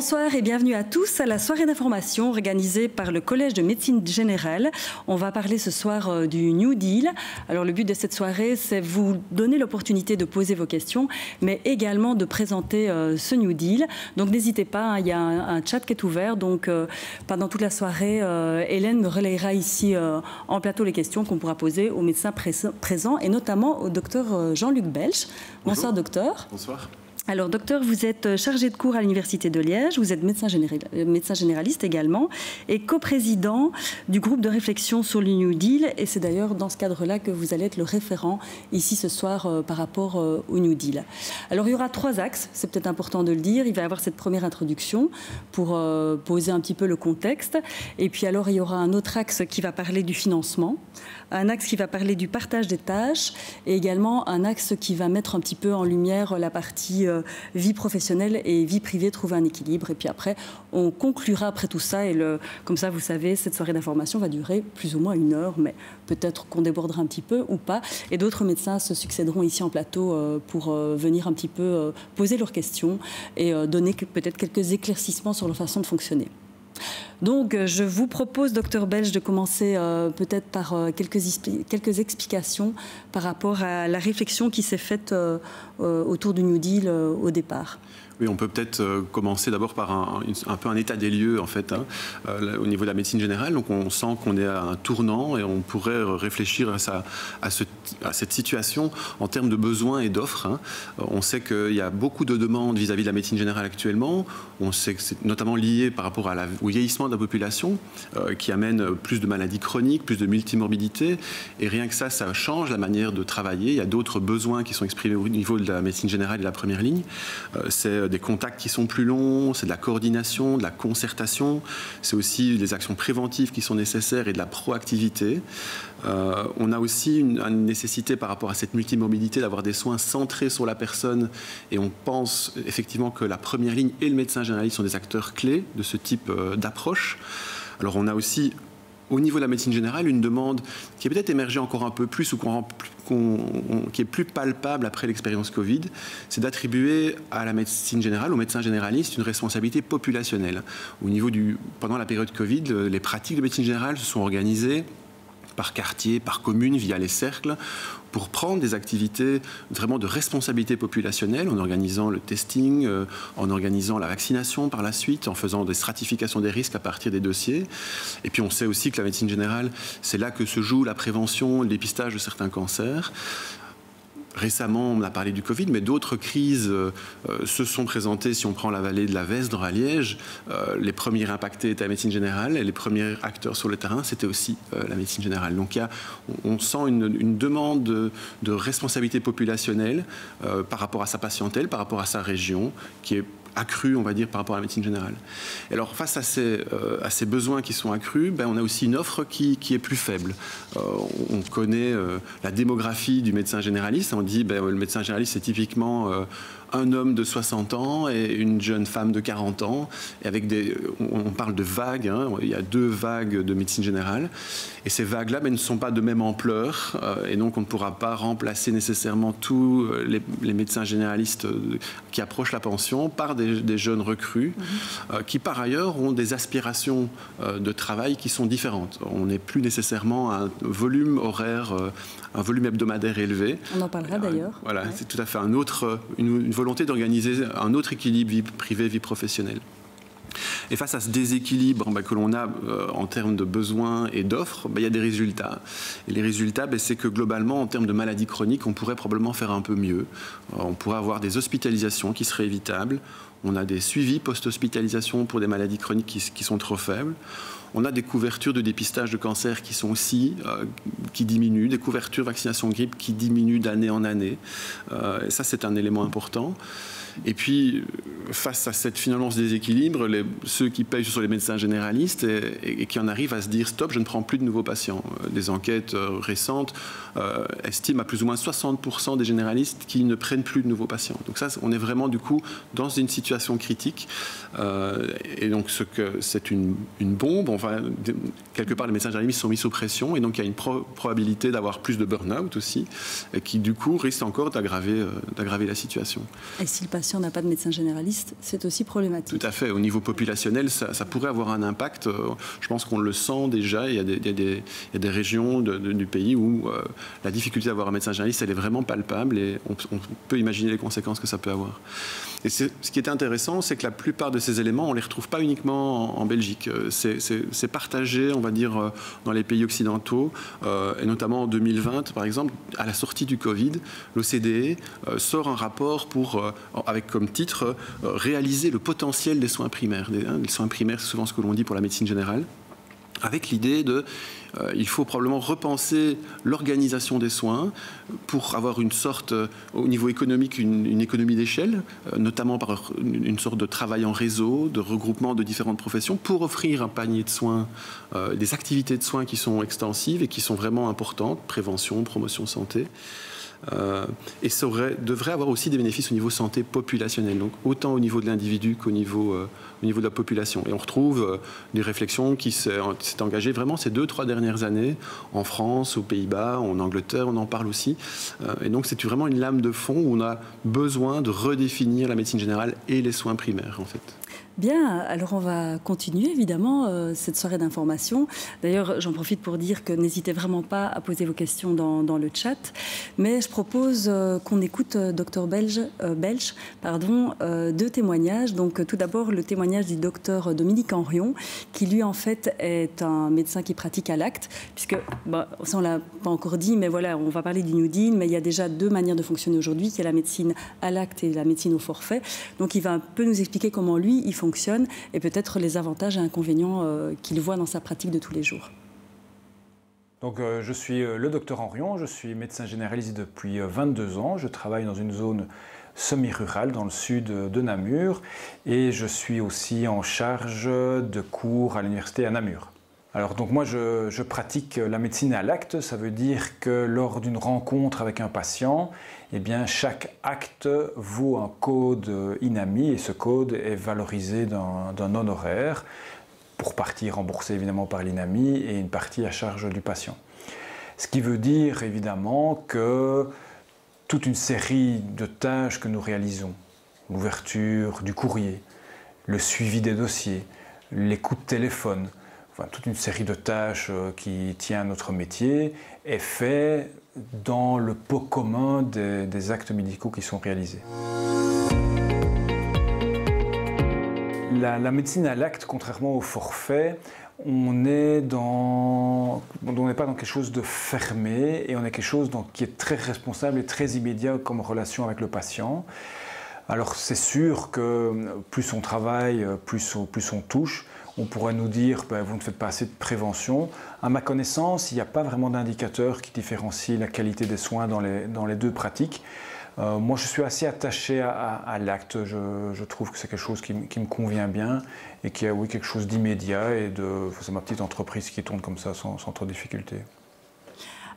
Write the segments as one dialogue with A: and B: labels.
A: Bonsoir et bienvenue à tous à la soirée d'information organisée par le Collège de médecine générale. On va parler ce soir du New Deal. Alors le but de cette soirée, c'est vous donner l'opportunité de poser vos questions, mais également de présenter ce New Deal. Donc n'hésitez pas, hein, il y a un chat qui est ouvert. Donc pendant toute la soirée, Hélène me relayera ici en plateau les questions qu'on pourra poser aux médecins présents et notamment au docteur Jean-Luc Belch. Bonsoir docteur.
B: Bonsoir.
A: Alors, docteur, vous êtes chargé de cours à l'Université de Liège, vous êtes médecin généraliste également et coprésident du groupe de réflexion sur le New Deal. Et c'est d'ailleurs dans ce cadre-là que vous allez être le référent ici ce soir par rapport au New Deal. Alors, il y aura 3 axes, c'est peut-être important de le dire. Il va y avoir cette première introduction pour poser un petit peu le contexte. Et puis alors, il y aura un autre axe qui va parler du financement, un axe qui va parler du partage des tâches et également un axe qui va mettre un petit peu en lumière la partie vie professionnelle et vie privée, trouver un équilibre. Et puis après, on conclura après tout ça. Et comme ça, vous savez, cette soirée d'information va durer plus ou moins 1 heure, mais peut-être qu'on débordera un petit peu ou pas. Et d'autres médecins se succéderont ici en plateau pour venir un petit peu poser leurs questions et donner peut-être quelques éclaircissements sur leur façon de fonctionner. Donc, je vous propose, docteur Belch, de commencer peut-être par quelques explications par rapport à la réflexion qui s'est faite autour du New Deal au départ.
B: Oui, on peut peut-être commencer d'abord par un peu un état des lieux, en fait, hein, au niveau de la médecine générale. Donc, on sent qu'on est à un tournant et on pourrait réfléchir à cette situation en termes de besoins et d'offres. Hein. On sait qu'il y a beaucoup de demandes vis-à-vis de la médecine générale actuellement. On sait que c'est notamment lié par rapport au vieillissement de la population qui amène plus de maladies chroniques, plus de multimorbidité. Et rien que ça change la manière de travailler. Il y a d'autres besoins qui sont exprimés au niveau de la médecine générale et de la première ligne. C'est des contacts qui sont plus longs, c'est de la coordination, de la concertation, c'est aussi des actions préventives qui sont nécessaires et de la proactivité. On a aussi une nécessité par rapport à cette multimorbidité d'avoir des soins centrés sur la personne et on pense effectivement que la première ligne et le médecin généraliste sont des acteurs clés de ce type d'approche. Alors on a aussi au niveau de la médecine générale, une demande qui est peut-être émergée encore un peu plus ou qui est plus palpable après l'expérience Covid, c'est d'attribuer à la médecine générale, aux médecins généralistes, une responsabilité populationnelle. Pendant la période Covid, les pratiques de médecine générale se sont organisées par quartier, par commune, via les cercles, pour prendre des activités vraiment de responsabilité populationnelle, en organisant le testing, en organisant la vaccination par la suite, en faisant des stratifications des risques à partir des dossiers. Et puis on sait aussi que la médecine générale, c'est là que se joue la prévention, le dépistage de certains cancers. Récemment, on a parlé du Covid, mais d'autres crises se sont présentées. Si on prend la vallée de la Vesdre à Liège, les premiers impactés étaient la médecine générale et les premiers acteurs sur le terrain, c'était aussi la médecine générale. Donc on sent une demande de responsabilité populationnelle par rapport à sa patientèle, par rapport à sa région, qui est accru, on va dire, par rapport à la médecine générale. Et alors, face à ces besoins qui sont accrus, on a aussi une offre qui est plus faible. On connaît la démographie du médecin généraliste. On dit le médecin généraliste, c'est typiquement un homme de 60 ans et une jeune femme de 40 ans. Et on parle de vagues, hein, il y a 2 vagues de médecine générale. Et ces vagues-là ne sont pas de même ampleur. Et donc, on ne pourra pas remplacer nécessairement tous les médecins généralistes qui approchent la pension par des jeunes recrues qui, par ailleurs, ont des aspirations de travail qui sont différentes. On n'est plus nécessairement à un volume horaire, un volume hebdomadaire élevé.
A: On en parlera d'ailleurs.
B: Voilà, ouais. C'est tout à fait une volonté d'organiser un autre équilibre vie privée, vie professionnelle. Et face à ce déséquilibre que l'on a en termes de besoins et d'offres, il y a des résultats. Et les résultats, c'est que globalement, en termes de maladies chroniques, on pourrait probablement faire un peu mieux. On pourrait avoir des hospitalisations qui seraient évitables. On a des suivis post-hospitalisation pour des maladies chroniques qui sont trop faibles. On a des couvertures de dépistage de cancer qui sont aussi, qui diminuent, des couvertures vaccination grippe qui diminuent d'année en année. Et ça, c'est un élément important. Et puis, face à finalement ce déséquilibre, ceux qui payent sur les médecins généralistes et qui en arrivent à se dire « stop, je ne prends plus de nouveaux patients ». Des enquêtes récentes estiment à plus ou moins 60% des généralistes qui ne prennent plus de nouveaux patients. Donc ça, on est vraiment du coup dans une situation critique. Et donc c'est une bombe, quelque part, les médecins généralistes sont mis sous pression et donc il y a une probabilité d'avoir plus de burn-out aussi, qui du coup risque encore d'aggraver la situation.
A: Et si le patient n'a pas de médecin généraliste, c'est aussi problématique.
B: Tout à fait. Au niveau populationnel, ça pourrait avoir un impact. Je pense qu'on le sent déjà. Il y a des régions du pays où la difficulté d'avoir un médecin généraliste, elle est vraiment palpable et on peut imaginer les conséquences que ça peut avoir. Et ce qui est intéressant, c'est que la plupart de ces éléments, on ne les retrouve pas uniquement en Belgique. C'est partagé, on va dire, dans les pays occidentaux, et notamment en 2020, par exemple, à la sortie du Covid, l'OCDE sort un rapport avec comme titre « Réaliser le potentiel des soins primaires ». Les soins primaires, c'est souvent ce que l'on dit pour la médecine générale, avec l'idée il faut probablement repenser l'organisation des soins pour avoir une sorte, au niveau économique, une économie d'échelle, notamment par une sorte de travail en réseau, de regroupement de différentes professions, pour offrir un panier de soins, des activités de soins qui sont extensives et qui sont vraiment importantes, prévention, promotion, santé. Et ça devrait avoir aussi des bénéfices au niveau santé populationnelle, donc autant au niveau de l'individu qu'au niveau de la population. Et on retrouve des réflexions qui s'est engagées vraiment ces 2-3 dernières années en France, aux Pays-Bas, en Angleterre, on en parle aussi. Et donc c'est vraiment une lame de fond où on a besoin de redéfinir la médecine générale et les soins primaires en fait.
A: Bien, alors on va continuer évidemment cette soirée d'information. D'ailleurs, j'en profite pour dire que n'hésitez vraiment pas à poser vos questions dans le chat. Mais je propose qu'on écoute Dr Belge, deux témoignages. Donc tout d'abord le témoignage du docteur Dominique Henrion, qui lui en fait est un médecin qui pratique à l'acte, puisque ça on l'a pas encore dit, mais voilà, on va parler du New Deal, mais il y a déjà deux manières de fonctionner aujourd'hui, qui est la médecine à l'acte et la médecine au forfait. Donc il va un peu nous expliquer comment lui il fonctionne et peut-être les avantages et inconvénients qu'il voit dans sa pratique de tous les jours.
C: Donc, je suis le docteur Henrion, je suis médecin généraliste depuis 22 ans. Je travaille dans une zone semi-rurale dans le sud de Namur et je suis aussi en charge de cours à l'université à Namur. Alors donc moi je pratique la médecine à l'acte, ça veut dire que lors d'une rencontre avec un patient, eh bien chaque acte vaut un code INAMI et ce code est valorisé d'un honoraire, pour partie remboursée évidemment par l'INAMI et une partie à charge du patient. Ce qui veut dire évidemment que toute une série de tâches que nous réalisons, l'ouverture du courrier, le suivi des dossiers, les coups de téléphone, toute une série de tâches qui tient à notre métier est fait dans le pot commun des actes médicaux qui sont réalisés. La médecine à l'acte, contrairement au forfait, on n'est pas dans quelque chose de fermé et on est quelque chose qui est très responsable et très immédiat comme relation avec le patient. Alors c'est sûr que plus on travaille, plus on touche. On pourrait nous dire vous ne faites pas assez de prévention. À ma connaissance, il n'y a pas vraiment d'indicateur qui différencie la qualité des soins dans les deux pratiques. Moi, je suis assez attaché à l'acte. Je trouve que c'est quelque chose qui me convient bien et qui a quelque chose d'immédiat. Et c'est ma petite entreprise qui tourne comme ça sans trop de difficulté.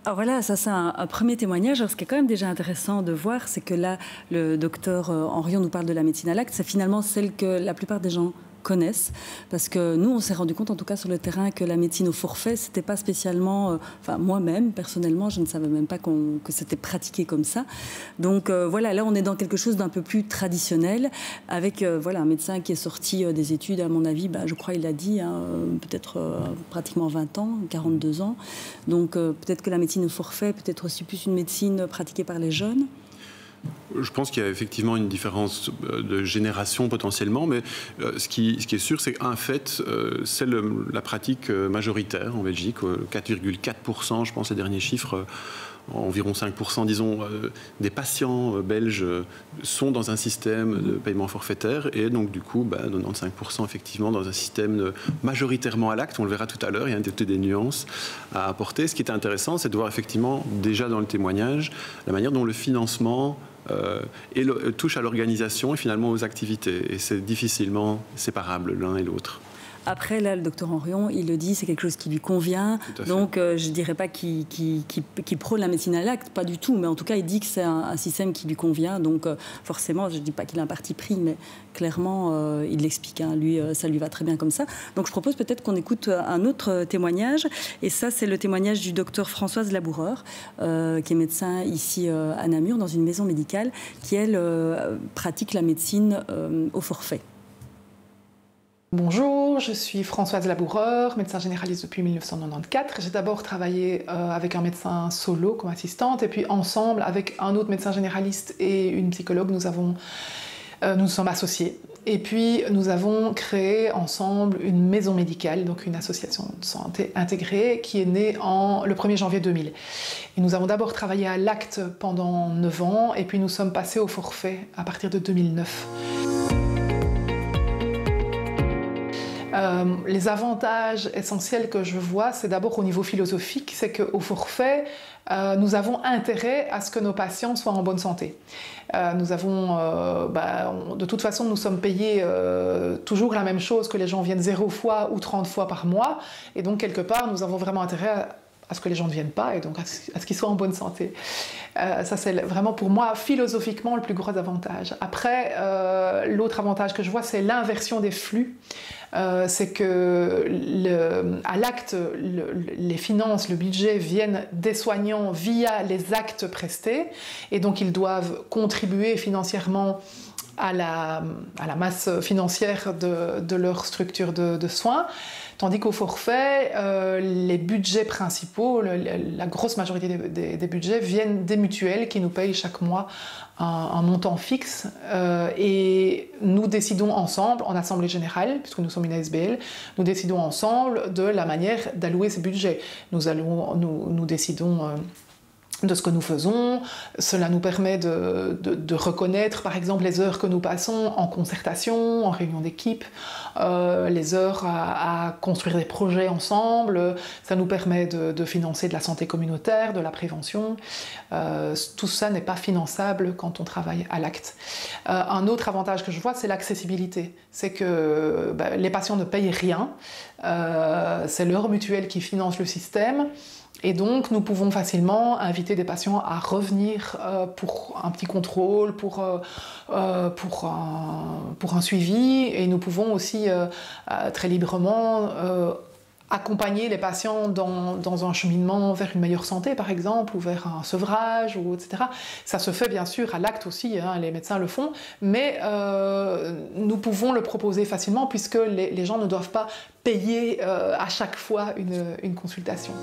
A: Alors voilà, ça c'est un premier témoignage. Alors, ce qui est quand même déjà intéressant de voir, c'est que là, le docteur Henrion nous parle de la médecine à l'acte. C'est finalement celle que la plupart des gens connaissent, parce que nous on s'est rendu compte en tout cas sur le terrain que la médecine au forfait c'était pas spécialement, moi-même personnellement je ne savais même pas que c'était pratiqué comme ça, donc voilà, là on est dans quelque chose d'un peu plus traditionnel avec un médecin qui est sorti des études à mon avis, je crois il l'a dit, peut-être pratiquement 20 ans, 42 ans, donc peut-être que la médecine au forfait peut être aussi plus une médecine pratiquée par les jeunes.
B: Je pense qu'il y a effectivement une différence de génération potentiellement, mais ce qui est sûr, c'est qu'un fait, c'est la pratique majoritaire en Belgique, 4,4%, je pense, les derniers chiffres, environ 5%, disons, des patients belges sont dans un système de paiement forfaitaire et donc du coup, 95% effectivement dans un système majoritairement à l'acte. On le verra tout à l'heure, il y a des nuances à apporter. Ce qui est intéressant, c'est de voir effectivement, déjà dans le témoignage, la manière dont le financement touche à l'organisation et finalement aux activités. Et c'est difficilement séparable l'un et l'autre.
A: Après, là, le docteur Henrion, il le dit, c'est quelque chose qui lui convient. Donc, je ne dirais pas qu'il prône la médecine à l'acte, pas du tout. Mais en tout cas, il dit que c'est un système qui lui convient. Donc, forcément, je ne dis pas qu'il a un parti pris, mais clairement, il l'explique. Hein. Lui, ça lui va très bien comme ça. Donc, je propose peut-être qu'on écoute un autre témoignage. Et ça, c'est le témoignage du docteur Françoise Laboureur, qui est médecin ici à Namur, dans une maison médicale, qui, elle, pratique la médecine au forfait.
D: Bonjour, je suis Françoise Laboureur, médecin généraliste depuis 1994. J'ai d'abord travaillé avec un médecin solo comme assistante et puis ensemble avec un autre médecin généraliste et une psychologue, nous nous sommes associés. Et puis nous avons créé ensemble une maison médicale, donc une association de santé intégrée qui est née le 1er janvier 2000. Et nous avons d'abord travaillé à l'acte pendant 9 ans et puis nous sommes passés au forfait à partir de 2009. Les avantages essentiels que je vois, c'est d'abord au niveau philosophique, c'est qu'au forfait, nous avons intérêt à ce que nos patients soient en bonne santé. De toute façon, nous sommes payés toujours la même chose, que les gens viennent 0 fois ou 30 fois par mois, et donc quelque part, nous avons vraiment intérêt à ce que les gens ne viennent pas et donc à ce qu'ils soient en bonne santé. Ça, c'est vraiment pour moi, philosophiquement, le plus gros avantage. Après, l'autre avantage que je vois, c'est l'inversion des flux. C'est que à l'acte, les finances, le budget viennent des soignants via les actes prestés et donc ils doivent contribuer financièrement à la masse financière de leur structure de soins. Tandis qu'au forfait, les budgets principaux, la grosse majorité des budgets viennent des mutuelles qui nous payent chaque mois un montant fixe et nous décidons ensemble, en assemblée générale, puisque nous sommes une ASBL, nous décidons ensemble de la manière d'allouer ces budgets. Nous décidons de ce que nous faisons. Cela nous permet de reconnaître, par exemple, les heures que nous passons en concertation, en réunion d'équipe, les heures à construire des projets ensemble. Ça nous permet de financer de la santé communautaire, de la prévention. Tout ça n'est pas finançable quand on travaille à l'acte. Un autre avantage que je vois, c'est l'accessibilité. C'est que les patients ne payent rien. C'est leur mutuelle qui finance le système. Et donc, nous pouvons facilement inviter des patients à revenir pour un petit contrôle, pour un suivi. Et nous pouvons aussi très librement accompagner les patients dans un cheminement vers une meilleure santé, par exemple, ou vers un sevrage, etc. Ça se fait bien sûr à l'acte aussi, hein, les médecins le font, mais nous pouvons le proposer facilement puisque les gens ne doivent pas payer à chaque fois une consultation.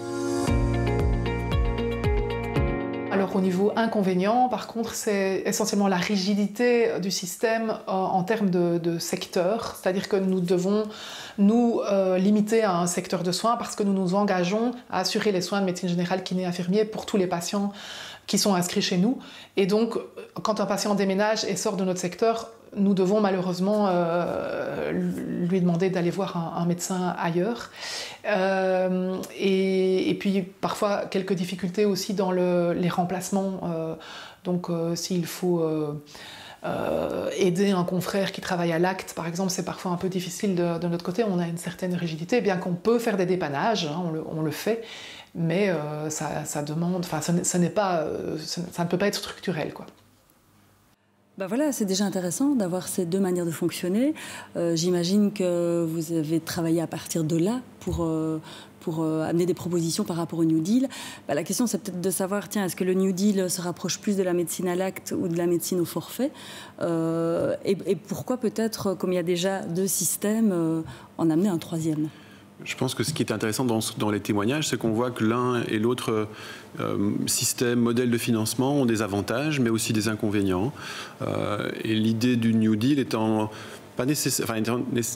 D: Alors au niveau inconvénient, par contre, c'est essentiellement la rigidité du système en termes de secteur, c'est-à-dire que nous devons nous limiter à un secteur de soins parce que nous nous engageons à assurer les soins de médecine générale, kiné, infirmier pour tous les patients qui sont inscrits chez nous. Et donc, quand un patient déménage et sort de notre secteur, nous devons malheureusement lui demander d'aller voir un médecin ailleurs. Et puis parfois quelques difficultés aussi dans les remplacements. S'il faut aider un confrère qui travaille à l'acte, par exemple, c'est parfois un peu difficile de notre côté. On a une certaine rigidité, bien qu'on peut faire des dépannages, hein, on le fait. Mais ça demande, enfin, ça ne peut pas être structurel, quoi.
A: Ben voilà, c'est déjà intéressant d'avoir ces deux manières de fonctionner. J'imagine que vous avez travaillé à partir de là pour amener des propositions par rapport au New Deal. Ben, la question, c'est peut-être de savoir, tiens, est-ce que le New Deal se rapproche plus de la médecine à l'acte ou de la médecine au forfait et pourquoi peut-être, comme il y a déjà 2 systèmes, en amener un 3e ?
B: Je pense que ce qui est intéressant dans les témoignages, c'est qu'on voit que l'un et l'autre système, modèle de financement ont des avantages, mais aussi des inconvénients. Et l'idée du New Deal étant pas nécessaire,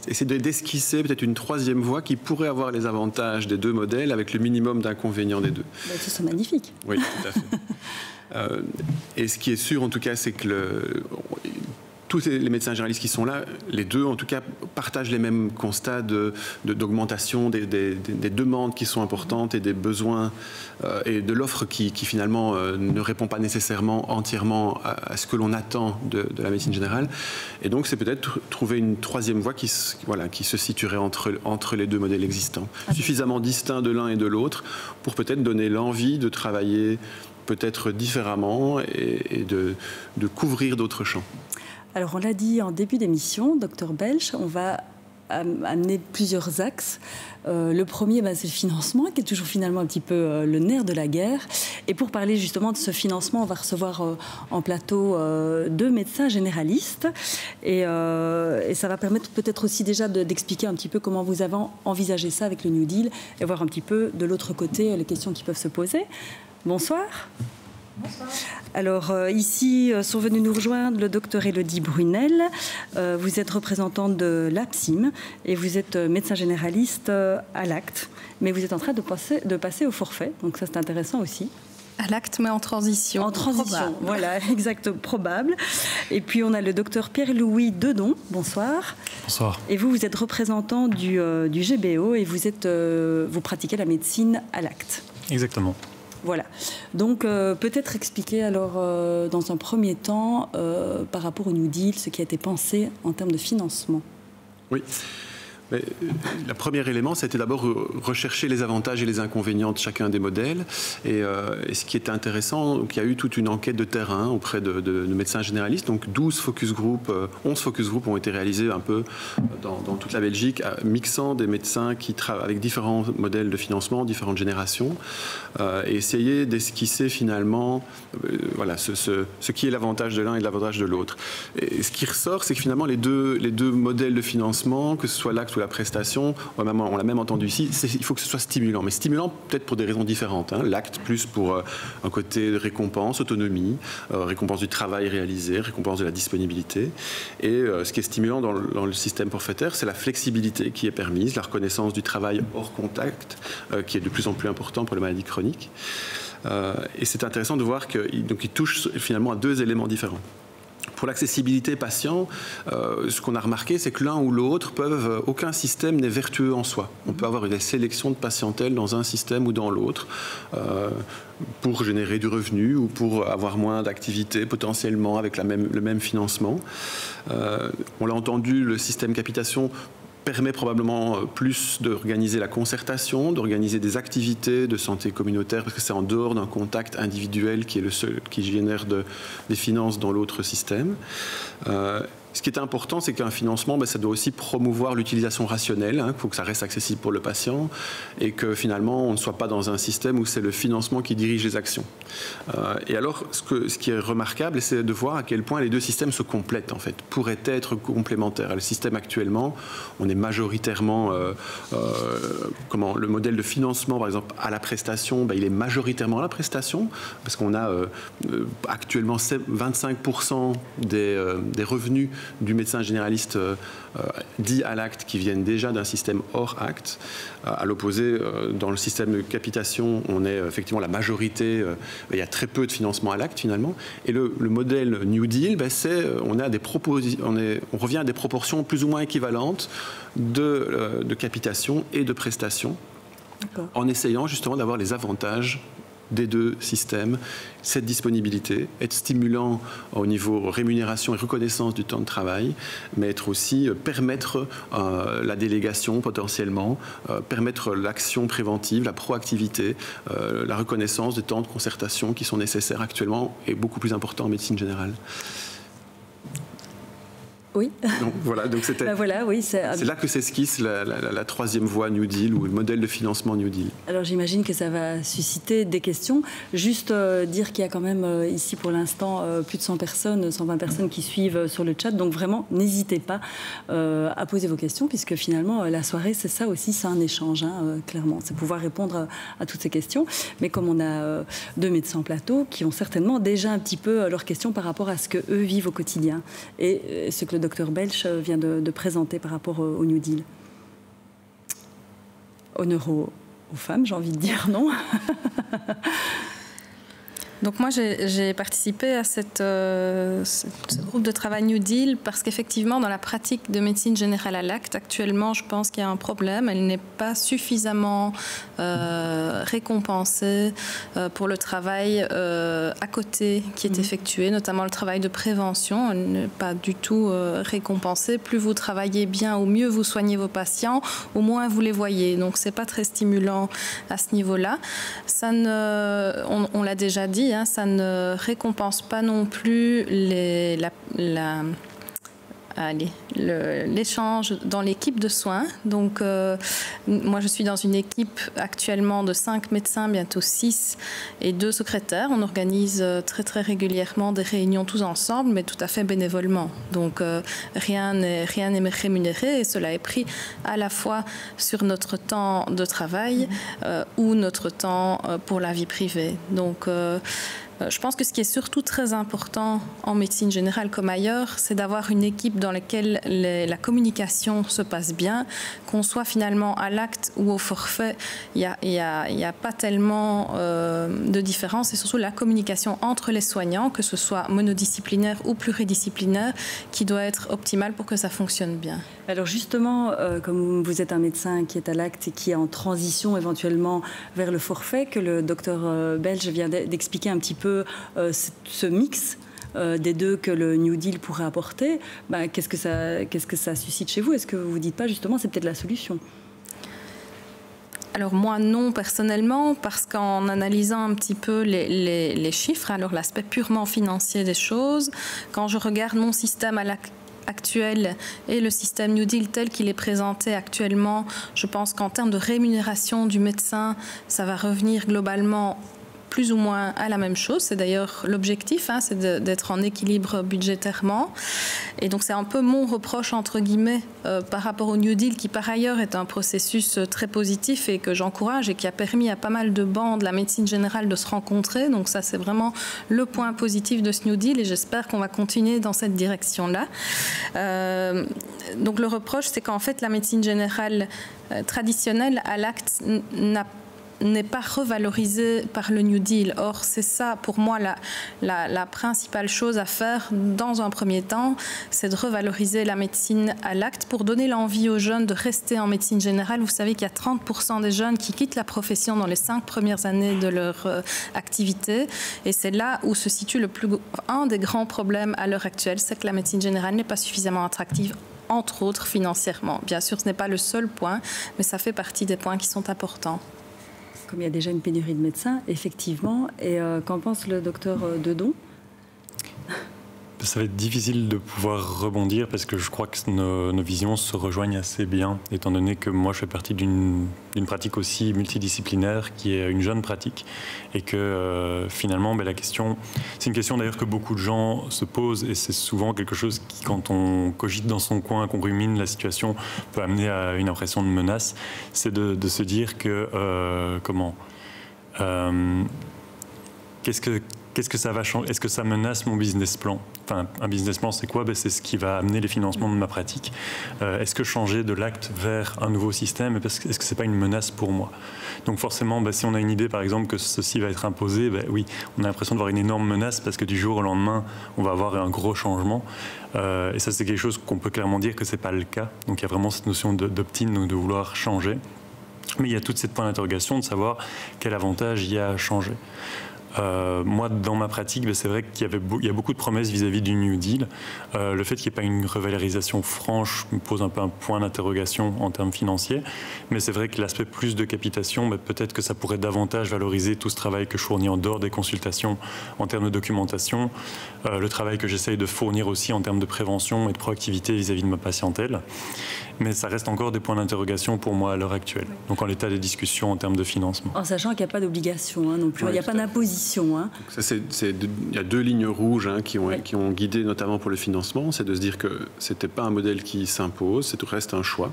B: essayer d'esquisser peut-être une 3e voie qui pourrait avoir les avantages des 2 modèles avec le minimum d'inconvénients des 2.
A: Ben, c'est magnifique.
B: Oui, tout à fait. Et ce qui est sûr, en tout cas, c'est que tous les médecins généralistes qui sont là, les deux en tout cas, partagent les mêmes constats d'augmentation des demandes qui sont importantes et des besoins et de l'offre qui finalement ne répond pas nécessairement entièrement à ce que l'on attend de la médecine générale. Et donc c'est peut-être trouver une troisième voie qui se situerait entre les deux modèles existants, suffisamment distincts de l'un et de l'autre pour peut-être donner l'envie de travailler peut-être différemment et de couvrir d'autres champs.
A: Alors on l'a dit en début d'émission, Dr Belch, on va amener plusieurs axes. Le premier, c'est le financement, qui est toujours finalement un petit peu le nerf de la guerre. Et pour parler justement de ce financement, on va recevoir en plateau deux médecins généralistes. Et ça va permettre peut-être aussi déjà d'expliquer un petit peu comment vous avez envisagé ça avec le New Deal et voir un petit peu de l'autre côté les questions qui peuvent se poser. Bonsoir.
E: Bonsoir.
A: Alors ici sont venus nous rejoindre le docteur Élodie Brunel. Vous êtes représentante de l'APSIM et vous êtes médecin généraliste à l'acte. Mais vous êtes en train de passer au forfait, donc ça c'est intéressant aussi.
E: À l'acte, mais en transition.
A: En transition, probable. Voilà, exact, probable. Et puis on a le docteur Pierre-Louis Dedon. Bonsoir.
F: Bonsoir.
A: Et vous êtes représentant du GBO et vous pratiquez la médecine à l'acte.
F: Exactement.
A: Voilà. Donc, peut-être expliquer alors, dans un premier temps, par rapport au New Deal, ce qui a été pensé en termes de financement.
B: Oui. Mais, le premier élément, c'était d'abord rechercher les avantages et les inconvénients de chacun des modèles. Et ce qui était intéressant, donc, il y a eu toute une enquête de terrain auprès de médecins généralistes. Donc 11 focus groups ont été réalisés un peu dans toute la Belgique, mixant des médecins qui travaillent avec différents modèles de financement, différentes générations, et essayer d'esquisser finalement ce qui est l'avantage de l'un et l'avantage de l'autre. Et ce qui ressort, c'est que finalement les deux modèles de financement, que ce soit l'acte ou la prestation, on l'a même entendu ici, il faut que ce soit stimulant, mais stimulant peut-être pour des raisons différentes. L'acte plus pour un côté de récompense, autonomie, récompense du travail réalisé, récompense de la disponibilité. Et ce qui est stimulant dans le système forfaitaire, c'est la flexibilité qui est permise, la reconnaissance du travail hors contact, qui est de plus en plus important pour les maladies chroniques. Et c'est intéressant de voir qu'il touche finalement à deux éléments différents. Pour l'accessibilité patient, ce qu'on a remarqué, c'est que l'un ou l'autre aucun système n'est vertueux en soi. On peut avoir une sélection de patientèle dans un système ou dans l'autre pour générer du revenu ou pour avoir moins d'activité potentiellement avec le même financement. On l'a entendu, le système capitation permet probablement plus d'organiser la concertation, d'organiser des activités de santé communautaire, parce que c'est en dehors d'un contact individuel qui est le seul qui génère des finances dans l'autre système. Ce qui est important, c'est qu'un financement, ça doit aussi promouvoir l'utilisation rationnelle. Il faut que ça reste accessible pour le patient et que finalement, on ne soit pas dans un système où c'est le financement qui dirige les actions. Et alors, ce qui est remarquable, c'est de voir à quel point les deux systèmes se complètent, en fait, pourraient être complémentaires. Le système actuellement, on est majoritairement, le modèle de financement, par exemple, à la prestation, il est majoritairement à la prestation, parce qu'on a actuellement 25% des revenus du médecin généraliste dit à l'acte qui viennent déjà d'un système hors acte. À l'opposé, dans le système de capitation, on est effectivement la majorité, il y a très peu de financement à l'acte finalement. Et le modèle New Deal, on revient à des proportions plus ou moins équivalentes de capitation et de prestation, en essayant justement d'avoir les avantages des deux systèmes, cette disponibilité, être stimulant au niveau rémunération et reconnaissance du temps de travail, mais être aussi permettre la délégation potentiellement, permettre l'action préventive, la proactivité, la reconnaissance des temps de concertation qui sont nécessaires actuellement et beaucoup plus importants en médecine générale.
A: Oui.
B: Donc c'était. C'est là que s'esquisse la troisième voie New Deal ou le modèle de financement New Deal.
A: Alors j'imagine que ça va susciter des questions. Juste dire qu'il y a quand même ici pour l'instant plus de 120 personnes qui suivent sur le chat. Donc vraiment, n'hésitez pas à poser vos questions puisque finalement la soirée c'est ça aussi, c'est un échange, clairement. C'est pouvoir répondre à toutes ces questions. Mais comme on a deux médecins en plateau qui ont certainement déjà un petit peu leurs questions par rapport à ce qu'eux vivent au quotidien et ce que le docteur Belch vient de présenter par rapport au New Deal. Honneur aux femmes, j'ai envie de dire, non?
E: Donc moi, j'ai participé à ce groupe de travail New Deal parce qu'effectivement, dans la pratique de médecine générale à l'acte, actuellement, je pense qu'il y a un problème. Elle n'est pas suffisamment récompensée pour le travail à côté qui est effectué, notamment le travail de prévention. Elle n'est pas du tout récompensée. Plus vous travaillez bien, au mieux vous soignez vos patients, au moins vous les voyez. Donc, c'est pas très stimulant à ce niveau-là. Ça on l'a déjà dit, hein, ça ne récompense pas non plus l'échange dans l'équipe de soins. Donc, moi, je suis dans une équipe actuellement de 5 médecins, bientôt 6, et 2 secrétaires. On organise très, très régulièrement des réunions tous ensemble, mais tout à fait bénévolement. Donc, rien n'est rémunéré, et cela est pris à la fois sur notre temps de travail ou notre temps pour la vie privée. Donc, je pense que ce qui est surtout très important en médecine générale comme ailleurs, c'est d'avoir une équipe dans laquelle la communication se passe bien, qu'on soit finalement à l'acte ou au forfait, il n'y a pas tellement de différence, et surtout la communication entre les soignants, que ce soit monodisciplinaire ou pluridisciplinaire, qui doit être optimale pour que ça fonctionne bien.
A: Alors justement, comme vous êtes un médecin qui est à l'acte et qui est en transition éventuellement vers le forfait, que le docteur Belge vient d'expliquer un petit peu ce mix des deux que le New Deal pourrait apporter, qu'est-ce que ça suscite chez vous? Est-ce que vous ne vous dites pas justement c'est peut-être la solution?
E: Alors moi non personnellement, parce qu'en analysant un petit peu les chiffres, alors l'aspect purement financier des choses, quand je regarde mon système actuel et le système New Deal tel qu'il est présenté actuellement, je pense qu'en termes de rémunération du médecin, ça va revenir globalement plus ou moins à la même chose. C'est d'ailleurs l'objectif, hein, c'est d'être en équilibre budgétairement. Et donc c'est un peu mon reproche, entre guillemets, par rapport au New Deal, qui par ailleurs est un processus très positif et que j'encourage et qui a permis à pas mal de bancs de la médecine générale de se rencontrer. Donc ça, c'est vraiment le point positif de ce New Deal, et j'espère qu'on va continuer dans cette direction-là. Donc le reproche, c'est qu'en fait, la médecine générale traditionnelle à l'acte n'est pas revalorisée par le New Deal. Or, c'est ça, pour moi, la principale chose à faire dans un premier temps, c'est de revaloriser la médecine à l'acte pour donner l'envie aux jeunes de rester en médecine générale. Vous savez qu'il y a 30% des jeunes qui quittent la profession dans les 5 premières années de leur activité. Et c'est là où se situe un des grands problèmes à l'heure actuelle, c'est que la médecine générale n'est pas suffisamment attractive, entre autres financièrement. Bien sûr, ce n'est pas le seul point, mais ça fait partie des points qui sont importants.
A: Comme il y a déjà une pénurie de médecins, effectivement. Et qu'en pense le docteur Dedon?
F: Ça va être difficile de pouvoir rebondir parce que je crois que nos visions se rejoignent assez bien, étant donné que moi je fais partie d'une pratique aussi multidisciplinaire qui est une jeune pratique, et que finalement la question, c'est une question d'ailleurs que beaucoup de gens se posent, et c'est souvent quelque chose qui, quand on cogite dans son coin, qu'on rumine la situation, peut amener à une impression de menace. C'est de se dire que qu'est-ce que ça va changer? Est-ce que ça menace mon business plan? Enfin, un business plan, c'est quoi? C'est ce qui va amener les financements de ma pratique. Est-ce que changer de l'acte vers un nouveau système, est-ce que c'est pas une menace pour moi? Donc forcément, si on a une idée, par exemple, que ceci va être imposé, oui, on a l'impression d'avoir une énorme menace parce que du jour au lendemain, on va avoir un gros changement. Et ça, c'est quelque chose qu'on peut clairement dire que c'est pas le cas. Donc il y a vraiment cette notion d'opt-in, donc de vouloir changer. Mais il y a toute cette point d'interrogation de savoir quel avantage il y a à changer. Moi, dans ma pratique, c'est vrai qu'il y a beaucoup de promesses vis-à-vis du New Deal. Le fait qu'il n'y ait pas une revalorisation franche me pose un peu un point d'interrogation en termes financiers. Mais c'est vrai que l'aspect plus de capitation, peut-être que ça pourrait davantage valoriser tout ce travail que je fournis en dehors des consultations en termes de documentation, le travail que j'essaye de fournir aussi en termes de prévention et de proactivité vis-à-vis de ma patientèle. Mais ça reste encore des points d'interrogation pour moi à l'heure actuelle. Donc en l'état des discussions en termes de financement.
A: En sachant qu'il n'y a pas d'obligation non plus, il n'y a pas d'imposition.
B: Il y a 2 lignes rouges qui ont guidé notamment pour le financement. C'est de se dire que ce n'était pas un modèle qui s'impose, c'est tout reste un choix.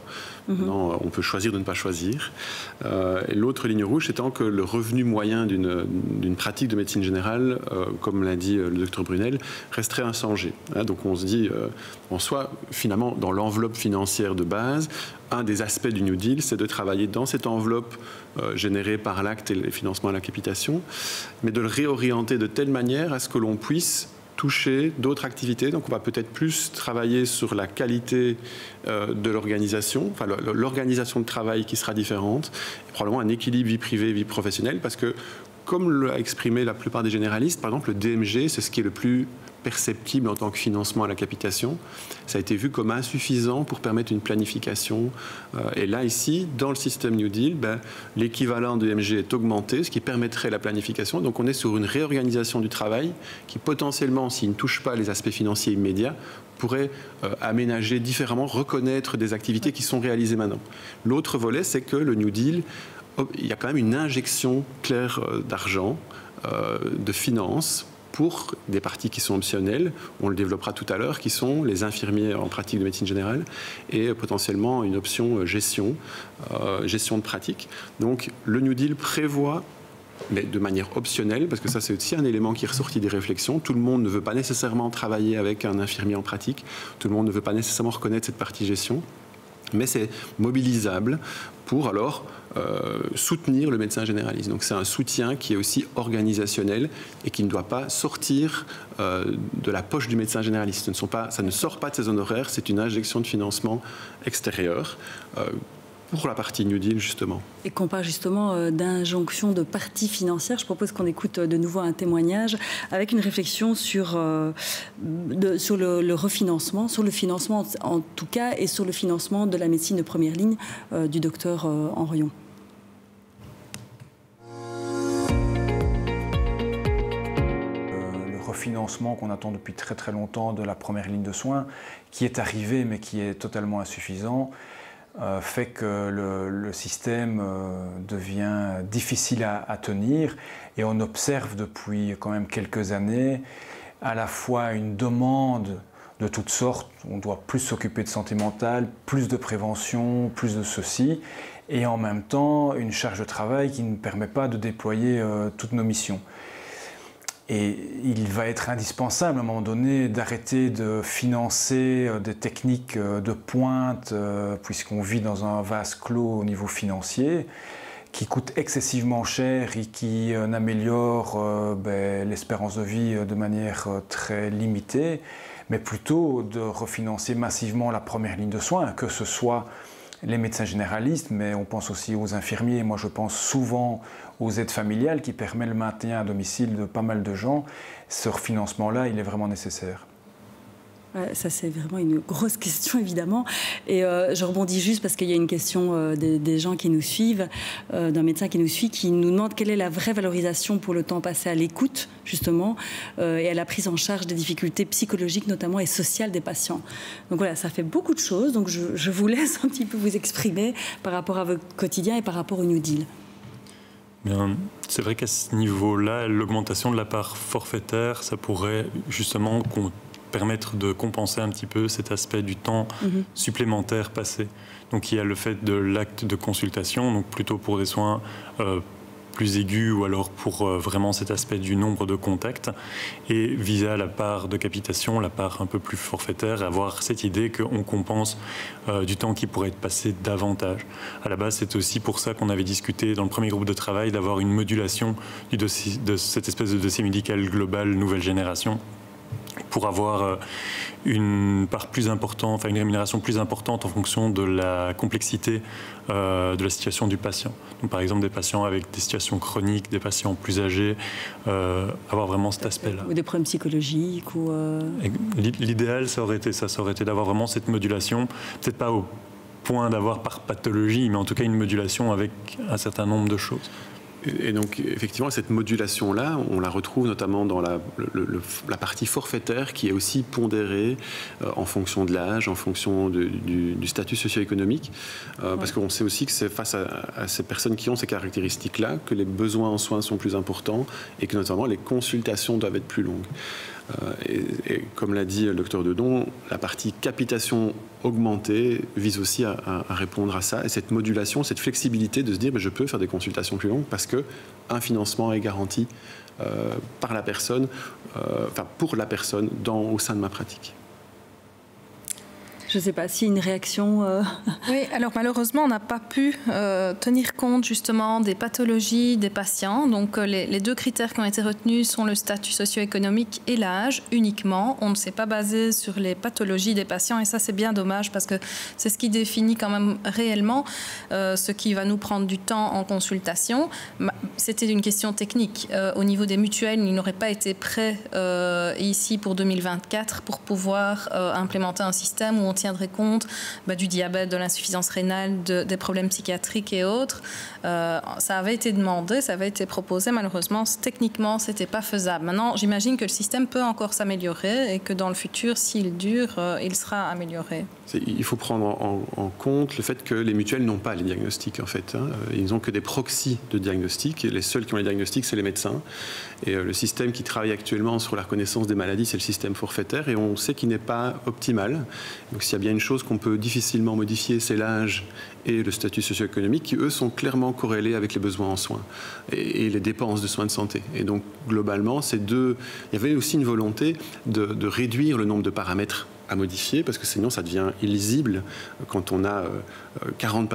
B: Maintenant, on peut choisir de ne pas choisir. Et l'autre ligne rouge, c'est que le revenu moyen d'une pratique de médecine générale, comme l'a dit le docteur Brunel, resterait inchangé. Donc on se dit, en soi, finalement, dans l'enveloppe financière de base, un des aspects du New Deal, c'est de travailler dans cette enveloppe générée par l'acte et les financements à la capitation, mais de le réorienter de telle manière à ce que l'on puisse toucher d'autres activités. Donc on va peut-être plus travailler sur la qualité de l'organisation, enfin l'organisation de travail qui sera différente, et probablement un équilibre vie privée, vie professionnelle, parce que comme l'a exprimé la plupart des généralistes, par exemple le DMG, c'est ce qui est le plus perceptible en tant que financement à la capitation. Ça a été vu comme insuffisant pour permettre une planification. Et là, ici, dans le système New Deal, l'équivalent de DMG est augmenté, ce qui permettrait la planification. Donc on est sur une réorganisation du travail qui potentiellement, s'il ne touche pas les aspects financiers immédiats, pourrait aménager différemment, reconnaître des activités qui sont réalisées maintenant. L'autre volet, c'est que le New Deal, il y a quand même une injection claire d'argent, de finances, pour des parties qui sont optionnelles, on le développera tout à l'heure, qui sont les infirmiers en pratique de médecine générale et potentiellement une option gestion de pratique. Donc le New Deal prévoit, mais de manière optionnelle, parce que ça c'est aussi un élément qui est ressorti des réflexions, tout le monde ne veut pas nécessairement travailler avec un infirmier en pratique, tout le monde ne veut pas nécessairement reconnaître cette partie gestion, mais c'est mobilisable pour alors soutenir le médecin généraliste. Donc c'est un soutien qui est aussi organisationnel et qui ne doit pas sortir de la poche du médecin généraliste. Ça ne sort pas de ses honoraires, c'est une injection de financement extérieur pour la partie New Deal, justement. Et
A: qu'on parle justement d'injonction de partie financière, je propose qu'on écoute de nouveau un témoignage avec une réflexion sur le refinancement, sur le financement en tout cas, et sur le financement de la médecine de première ligne du docteur Henrion.
C: Le refinancement qu'on attend depuis très très longtemps de la première ligne de soins, qui est arrivé mais qui est totalement insuffisant, fait que le système devient difficile à tenir, et on observe depuis quand même quelques années à la fois une demande de toutes sortes, on doit plus s'occuper de santé mentale, plus de prévention, plus de ceci, et en même temps une charge de travail qui ne permet pas de déployer toutes nos missions. Et il va être indispensable à un moment donné d'arrêter de financer des techniques de pointe, puisqu'on vit dans un vase clos au niveau financier, qui coûtent excessivement cher et qui n'améliorent l'espérance de vie de manière très limitée, mais plutôt de refinancer massivement la première ligne de soins, que ce soit les médecins généralistes, mais on pense aussi aux infirmiers. Moi, je pense souvent aux aides familiales qui permettent le maintien à domicile de pas mal de gens. Ce refinancement-là, il est vraiment nécessaire.
A: Ça, c'est vraiment une grosse question, évidemment. Et je rebondis juste parce qu'il y a une question des gens qui nous suivent, d'un médecin qui nous suit, qui nous demande quelle est la vraie valorisation pour le temps passé à l'écoute, justement, et à la prise en charge des difficultés psychologiques, notamment, et sociales des patients. Donc voilà, ça fait beaucoup de choses. Donc je vous laisse un petit peu vous exprimer par rapport à votre quotidien et par rapport au New Deal.
F: Bien, c'est vrai qu'à ce niveau-là, l'augmentation de la part forfaitaire, ça pourrait justement permettre de compenser un petit peu cet aspect du temps supplémentaire passé. Donc il y a le fait de l'acte de consultation, donc plutôt pour des soins plus aigus ou alors pour vraiment cet aspect du nombre de contacts, et via la part de capitation, la part un peu plus forfaitaire, avoir cette idée qu'on compense du temps qui pourrait être passé davantage. À la base, c'est aussi pour ça qu'on avait discuté dans le premier groupe de travail d'avoir une modulation de cette espèce de dossier médical global nouvelle génération, pour avoir une part plus importante, enfin une rémunération plus importante en fonction de la complexité de la situation du patient. Donc, par exemple, des patients avec des situations chroniques, des patients plus âgés, avoir vraiment cet aspect-là.
A: Ou des problèmes psychologiques ou...
F: L'idéal, ça aurait été d'avoir vraiment cette modulation, peut-être pas au point d'avoir par pathologie, mais en tout cas une modulation avec un certain nombre de choses.
B: Et donc, effectivement, cette modulation-là, on la retrouve notamment dans la partie forfaitaire qui est aussi pondérée en fonction de l'âge, en fonction du statut socio-économique, parce qu'on sait aussi que c'est face à ces personnes qui ont ces caractéristiques-là que les besoins en soins sont plus importants et que notamment les consultations doivent être plus longues. Et comme l'a dit le docteur Dedon, la partie capitation augmentée vise aussi à répondre à ça. Et cette modulation, cette flexibilité de se dire je peux faire des consultations plus longues parce qu'un financement est garanti par la personne, pour la personne au sein de ma pratique.
A: Je ne sais pas si une réaction...
E: Oui, alors malheureusement, on n'a pas pu tenir compte justement des pathologies des patients. Donc les deux critères qui ont été retenus sont le statut socio-économique et l'âge uniquement. On ne s'est pas basé sur les pathologies des patients et ça c'est bien dommage parce que c'est ce qui définit quand même réellement ce qui va nous prendre du temps en consultation. C'était une question technique. Au niveau des mutuelles, ils n'auraient pas été prêts ici pour 2024 pour pouvoir implémenter un système où on tiendrait compte du diabète, de l'insuffisance rénale, des problèmes psychiatriques et autres. Ça avait été demandé, ça avait été proposé. Malheureusement, techniquement, ce n'était pas faisable. Maintenant, j'imagine que le système peut encore s'améliorer et que dans le futur, s'il dure, il sera amélioré.
B: Il faut prendre en compte le fait que les mutuelles n'ont pas les diagnostics, en fait. Ils n'ont que des proxys de diagnostics. Et les seuls qui ont les diagnostics, c'est les médecins. Et le système qui travaille actuellement sur la reconnaissance des maladies, c'est le système forfaitaire. Et on sait qu'il n'est pas optimal. Donc s'il y a bien une chose qu'on peut difficilement modifier, c'est l'âge et le statut socio-économique, qui, eux, sont clairement corrélés avec les besoins en soins et les dépenses de soins de santé. Et donc, globalement, ces deux... Il y avait aussi une volonté de réduire le nombre de paramètres à modifier, parce que sinon ça devient illisible quand on a 40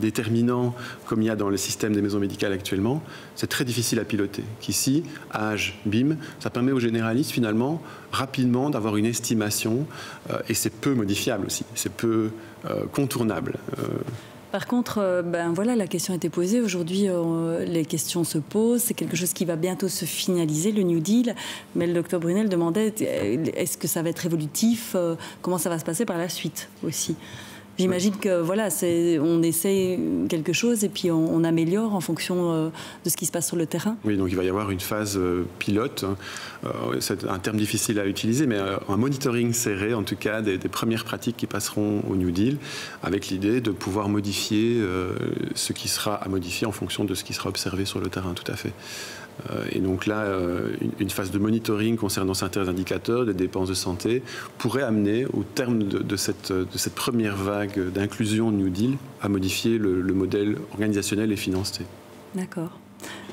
B: déterminants comme il y a dans le système des maisons médicales actuellement. C'est très difficile à piloter. Qu'ici, âge, BIM, ça permet aux généralistes finalement rapidement d'avoir une estimation et c'est peu modifiable aussi, c'est peu contournable.
A: Par contre, voilà, la question a été posée. Aujourd'hui, les questions se posent. C'est quelque chose qui va bientôt se finaliser, le New Deal. Mais le docteur Brunel demandait, est-ce que ça va être évolutif? Comment ça va se passer par la suite aussi? J'imagine que voilà, on essaie quelque chose et puis on améliore en fonction de ce qui se passe sur le terrain.
B: Oui, donc il va y avoir une phase pilote. C'est un terme difficile à utiliser, mais un monitoring serré, en tout cas, des premières pratiques qui passeront au New Deal, avec l'idée de pouvoir modifier ce qui sera à modifier en fonction de ce qui sera observé sur le terrain, tout à fait. Et donc là, une phase de monitoring concernant certains indicateurs des dépenses de santé pourrait amener, au terme de cette première vague d'inclusion New Deal, à modifier le modèle organisationnel et financier.
A: D'accord.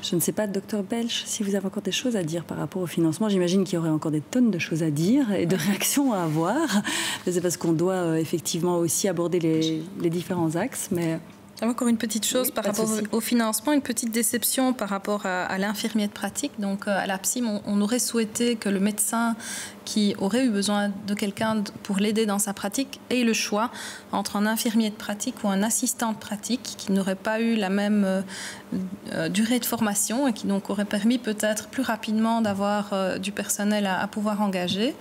A: Je ne sais pas, docteur Belch, si vous avez encore des choses à dire par rapport au financement. J'imagine qu'il y aurait encore des tonnes de choses à dire et de réactions à avoir. C'est parce qu'on doit effectivement aussi aborder les différents axes, mais...
E: Encore une petite chose par rapport au financement, une petite déception par rapport à l'infirmier de pratique. Donc à l'APSIM, on aurait souhaité que le médecin qui aurait eu besoin de quelqu'un pour l'aider dans sa pratique ait le choix entre un infirmier de pratique ou un assistant de pratique qui n'aurait pas eu la même durée de formation et qui donc aurait permis peut-être plus rapidement d'avoir du personnel à pouvoir engager.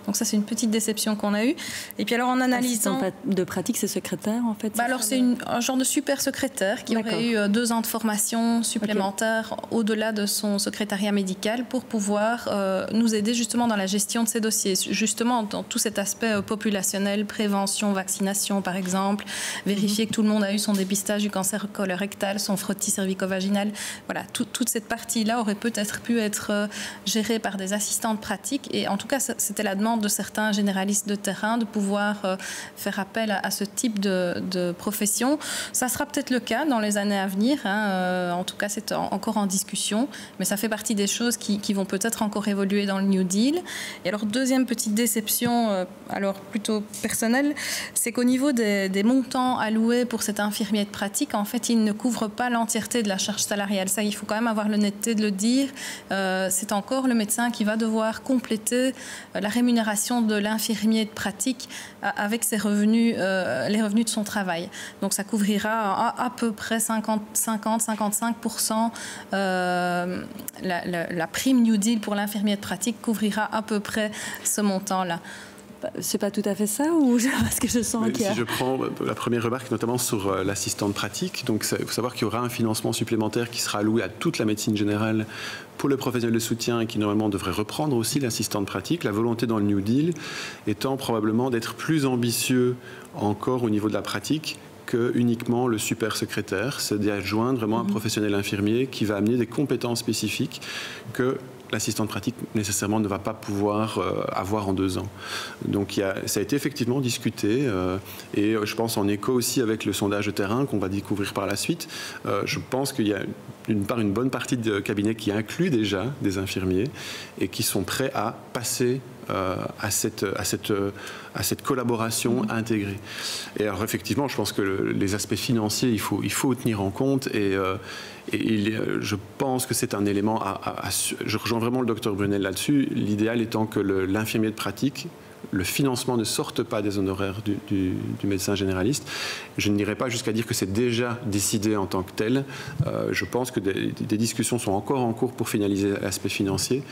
E: Donc ça, c'est une petite déception qu'on a eue. Et puis alors en analysant...
A: Assistant de pratique, c'est secrétaire en fait?
E: Alors c'est un genre de super secrétaire qui aurait eu 2 ans de formation supplémentaire au-delà de son secrétariat médical pour pouvoir nous aider justement dans la gestion de ces dossiers, justement dans tout cet aspect populationnel, prévention, vaccination par exemple, vérifier que tout le monde a eu son dépistage du cancer colorectal, son frottis cervico-vaginal. Voilà, toute cette partie-là aurait peut-être pu être gérée par des assistants de pratique et en tout cas c'était la demande de certains généralistes de terrain de pouvoir faire appel à ce type de profession. Ça sera peut-être le cas dans les années à venir, hein. En tout cas c'est encore en discussion, mais ça fait partie des choses qui vont peut-être encore évoluer dans le New Deal. Et alors deuxième petite déception, alors plutôt personnelle, c'est qu'au niveau des montants alloués pour cet infirmier de pratique, en fait il ne couvre pas l'entièreté de la charge salariale. Ça, il faut quand même avoir l'honnêteté de le dire. C'est encore le médecin qui va devoir compléter la rémunération de l'infirmier de pratique avec ses revenus, les revenus de son travail. Donc ça couvrira à peu près 50-55%. La prime New Deal pour l'infirmier de pratique couvrira à peu près ce montant-là.
A: C'est pas tout à fait ça ou parce que je sens qu'il y a...
B: Si je prends la première remarque, notamment sur l'assistant de pratique, donc il faut savoir qu'il y aura un financement supplémentaire qui sera alloué à toute la médecine générale pour le professionnel de soutien et qui normalement devrait reprendre aussi l'assistant de pratique. La volonté dans le New Deal étant probablement d'être plus ambitieux encore au niveau de la pratique que uniquement le super secrétaire, c'est d'y adjoindre vraiment un professionnel infirmier qui va amener des compétences spécifiques que l'assistant de pratique nécessairement ne va pas pouvoir avoir en 2 ans. Donc ça a été effectivement discuté et je pense en écho aussi avec le sondage de terrain qu'on va découvrir par la suite. Je pense qu'il y a une bonne partie de cabinets qui incluent déjà des infirmiers et qui sont prêts à passer à cette collaboration intégrée. Et alors effectivement, je pense que les aspects financiers, il faut tenir en compte et je pense que c'est un élément je rejoins vraiment le docteur Brunel là-dessus, l'idéal étant que l'infirmier de pratique, le financement ne sorte pas des honoraires du médecin généraliste. Je n'irai pas jusqu'à dire que c'est déjà décidé en tant que tel. Je pense que des discussions sont encore en cours pour finaliser l'aspect financier.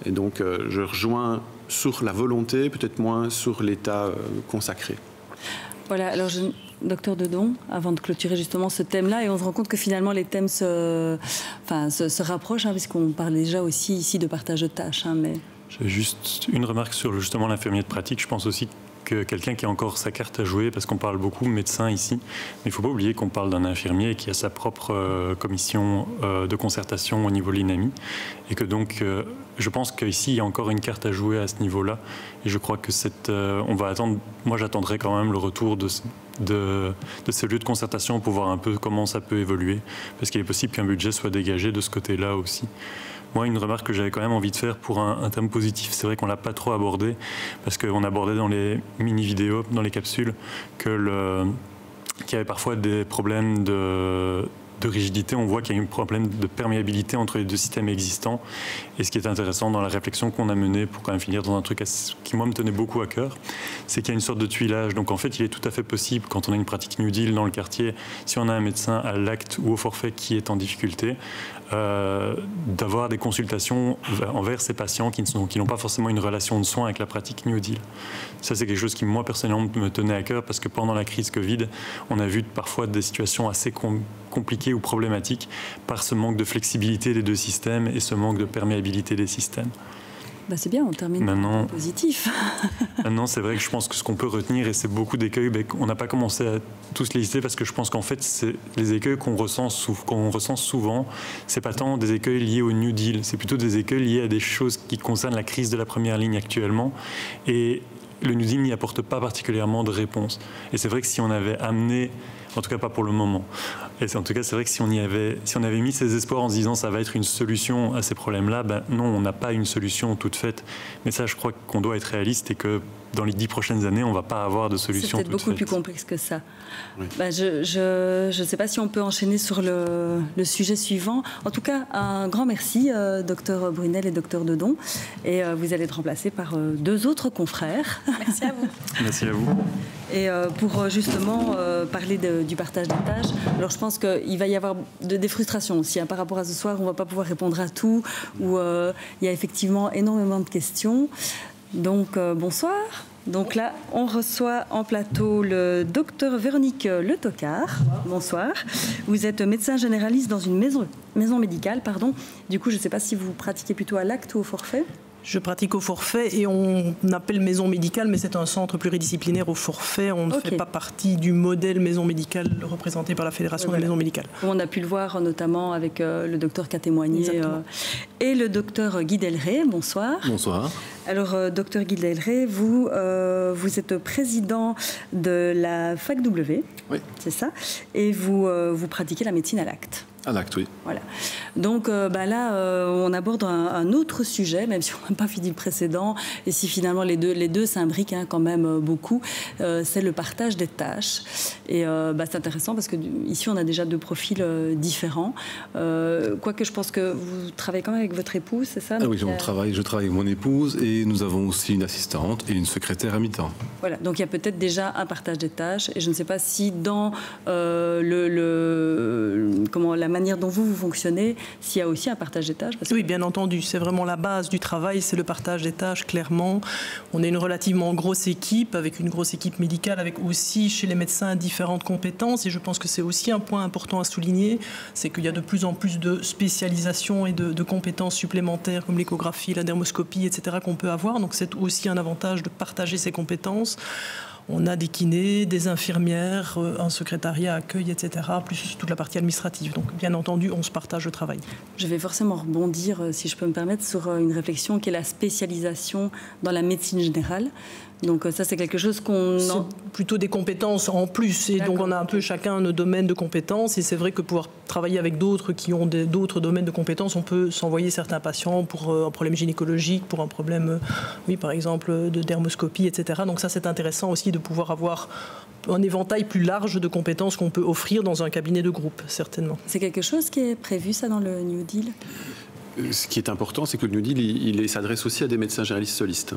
B: Et donc, je rejoins sur la volonté, peut-être moins sur l'état consacré.
A: Voilà, alors docteur Dedon, avant de clôturer justement ce thème-là, et on se rend compte que finalement les thèmes se rapprochent, puisqu'on parle déjà aussi ici de partage de tâches. Mais...
F: J'ai juste une remarque sur justement l'infirmier de pratique. Je pense aussi que quelqu'un qui a encore sa carte à jouer, parce qu'on parle beaucoup médecin ici, mais il ne faut pas oublier qu'on parle d'un infirmier qui a sa propre commission de concertation au niveau de l'INAMI, et que donc je pense qu'ici il y a encore une carte à jouer à ce niveau-là, et je crois que on va attendre, moi j'attendrai quand même le retour de ces lieux de concertation pour voir un peu comment ça peut évoluer, parce qu'il est possible qu'un budget soit dégagé de ce côté-là aussi. Moi, une remarque que j'avais quand même envie de faire pour un thème positif, c'est vrai qu'on ne l'a pas trop abordé, parce qu'on abordait dans les mini-vidéos, dans les capsules, qu'il y avait parfois des problèmes de rigidité. On voit qu'il y a un problème de perméabilité entre les deux systèmes existants. Et ce qui est intéressant dans la réflexion qu'on a menée, pour quand même finir dans un truc qui, moi, me tenait beaucoup à cœur, c'est qu'il y a une sorte de tuilage. Donc, en fait, il est tout à fait possible, quand on a une pratique New Deal dans le quartier, si on a un médecin à l'acte ou au forfait qui est en difficulté, d'avoir des consultations envers ces patients qui n'ont pas forcément une relation de soins avec la pratique New Deal. Ça, c'est quelque chose qui, moi, personnellement, me tenait à cœur, parce que pendant la crise Covid, on a vu parfois des situations assez compliquées ou problématiques par ce manque de flexibilité des deux systèmes et ce manque de perméabilité des systèmes.
A: C'est bien, on termine maintenant, positif.
F: Maintenant, c'est vrai que je pense que ce qu'on peut retenir, et c'est beaucoup d'écueils, on n'a pas commencé à tous les lister, parce que je pense qu'en fait, c'est les écueils qu'on ressent souvent, c'est pas tant des écueils liés au New Deal, c'est plutôt des écueils liés à des choses qui concernent la crise de la première ligne actuellement. Et le New Deal n'y apporte pas particulièrement de réponse. Et c'est vrai que si on avait amené, en tout cas pas pour le moment, et en tout cas c'est vrai que si on avait mis ces espoirs en se disant ça va être une solution à ces problèmes-là, non, on n'a pas une solution toute faite. Mais ça, je crois qu'on doit être réaliste, et que dans les 10 prochaines années, on ne va pas avoir de solution toute faite.
A: C'est peut-être beaucoup plus complexe que ça.
B: Oui.
A: Je ne sais pas si on peut enchaîner sur le sujet suivant. En tout cas, un grand merci, docteur Brunel et docteur Dedon. Et vous allez être remplacés par 2 autres confrères.
E: Merci à vous.
F: Merci à vous.
A: Et pour justement parler du partage des tâches, alors je pense qu'il va y avoir des frustrations aussi. Par rapport à ce soir, on ne va pas pouvoir répondre à tout, où il y a effectivement énormément de questions. Donc, bonsoir. Donc là, on reçoit en plateau le docteur Véronique Le Tocard. Bonsoir. Vous êtes médecin généraliste dans une maison médicale. Du coup, je ne sais pas si vous pratiquez plutôt à l'acte ou au forfait.
G: Je pratique au forfait, et on appelle maison médicale, mais c'est un centre pluridisciplinaire au forfait. On ne fait pas partie du modèle maison médicale représenté par la Fédération des maisons médicales.
A: On a pu le voir notamment avec le docteur qui a témoigné et le docteur Guy Delray. Bonsoir.
H: Bonsoir.
A: Alors, docteur Guy Delray, vous êtes président de la FACW,
H: oui.
A: C'est ça, et vous pratiquez la médecine à l'acte.
H: À l'acte, oui.
A: Voilà. Donc là, on aborde un autre sujet, même si on n'a pas fini le précédent, et si finalement les deux s'imbriquent quand même beaucoup, c'est le partage des tâches. Et c'est intéressant parce qu'ici, on a déjà 2 profils différents. Quoique je pense que vous travaillez quand même avec votre épouse, c'est ça?
H: Oui, je travaille avec mon épouse, et nous avons aussi une assistante et une secrétaire à mi-temps.
A: Voilà, donc il y a peut-être déjà un partage des tâches, et je ne sais pas si dans la manière dont vous fonctionnez, s'il y a aussi un partage des tâches.
G: Oui, bien entendu, c'est vraiment la base du travail, c'est le partage des tâches, clairement. On est une relativement grosse équipe, avec une grosse équipe médicale, avec aussi chez les médecins différentes compétences, et je pense que c'est aussi un point important à souligner, c'est qu'il y a de plus en plus de spécialisation et de compétences supplémentaires, comme l'échographie, la dermoscopie, etc., qu'on peut avoir, donc c'est aussi un avantage de partager ces compétences. On a des kinés, des infirmières, un secrétariat, accueil, etc., plus toute la partie administrative. Donc, bien entendu, on se partage le travail.
A: Je vais forcément rebondir, si je peux me permettre, sur une réflexion qui est la spécialisation dans la médecine générale. Donc ça, c'est quelque chose
G: C'est plutôt des compétences en plus. Et donc, on a un peu chacun nos domaines de compétences. Et c'est vrai que pouvoir travailler avec d'autres qui ont d'autres domaines de compétences, on peut s'envoyer certains patients pour un problème gynécologique, pour un problème, oui, par exemple, de dermoscopie, etc. Donc ça, c'est intéressant aussi de pouvoir avoir un éventail plus large de compétences qu'on peut offrir dans un cabinet de groupe, certainement.
A: C'est quelque chose qui est prévu, ça, dans le New Deal ?
B: Ce qui est important, c'est que le New Deal, il s'adresse aussi à des médecins généralistes solistes.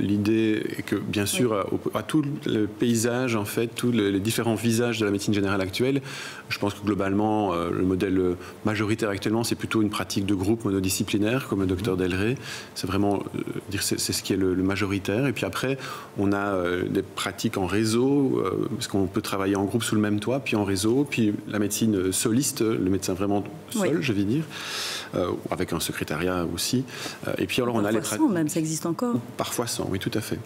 B: L'idée est que, bien sûr, à tout le paysage, en fait, tous les différents visages de la médecine générale actuelle, je pense que globalement, le modèle majoritaire actuellement, c'est plutôt une pratique de groupe monodisciplinaire, comme le docteur Delray. C'est vraiment, c'est ce qui est le majoritaire. Et puis après, on a des pratiques en réseau, parce qu'on peut travailler en groupe sous le même toit, puis en réseau, puis la médecine soliste, le médecin vraiment seul, je vais dire. Avec un secrétariat aussi. Et puis alors on a les
A: pratiques. Même, ça existe encore.
B: Parfois sans, oui, tout à fait.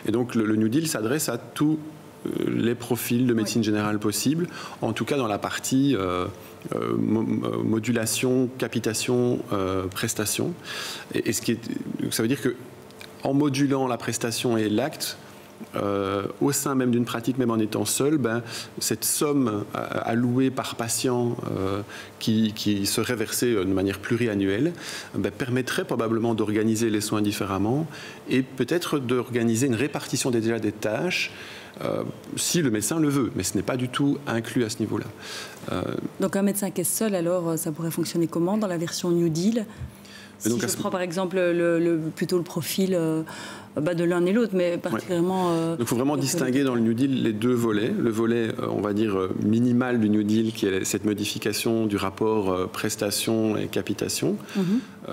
B: Et donc le New Deal s'adresse à tous les profils de médecine générale possibles, en tout cas dans la partie modulation, capitation, prestation. Et ce qui est, ça veut dire que en modulant la prestation et l'acte, au sein même d'une pratique, même en étant seul, cette somme allouée par patient qui serait versée de manière pluriannuelle permettrait probablement d'organiser les soins différemment et peut-être d'organiser une répartition déjà des tâches si le médecin le veut, mais ce n'est pas du tout inclus à ce niveau-là.
A: Donc un médecin qui est seul, alors ça pourrait fonctionner comment dans la version New Deal ? Si donc, je prends par exemple plutôt le profil de l'un et l'autre, mais particulièrement...
B: Donc il faut vraiment distinguer dans le New Deal les deux volets. Le volet, on va dire, minimal du New Deal, qui est cette modification du rapport prestation et capitation.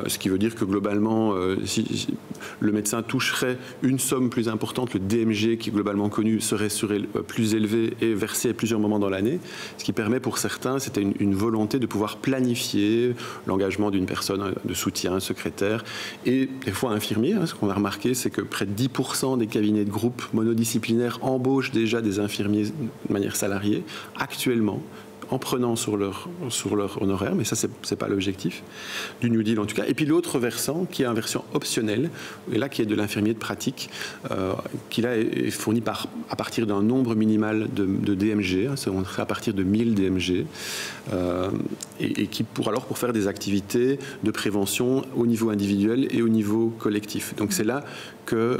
B: Ce qui veut dire que globalement, si le médecin toucherait une somme plus importante, le DMG qui est globalement connu serait plus élevé et versé à plusieurs moments dans l'année. Ce qui permet pour certains, c'était une volonté de pouvoir planifier l'engagement d'une personne de soutien, secrétaire et des fois infirmier. Ce qu'on a remarqué, c'est que près de 10% des cabinets de groupe monodisciplinaires embauchent déjà des infirmiers de manière salariée actuellement, en prenant sur leur honoraire, mais ça, c'est pas l'objectif du New Deal en tout cas. Et puis l'autre versant, qui est une version optionnelle, et là, qui est de l'infirmier de pratique, qui là est fourni à partir d'un nombre minimal de DMG, on serait à partir de 1000 DMG, et qui pour faire des activités de prévention au niveau individuel et au niveau collectif. Donc c'est là que,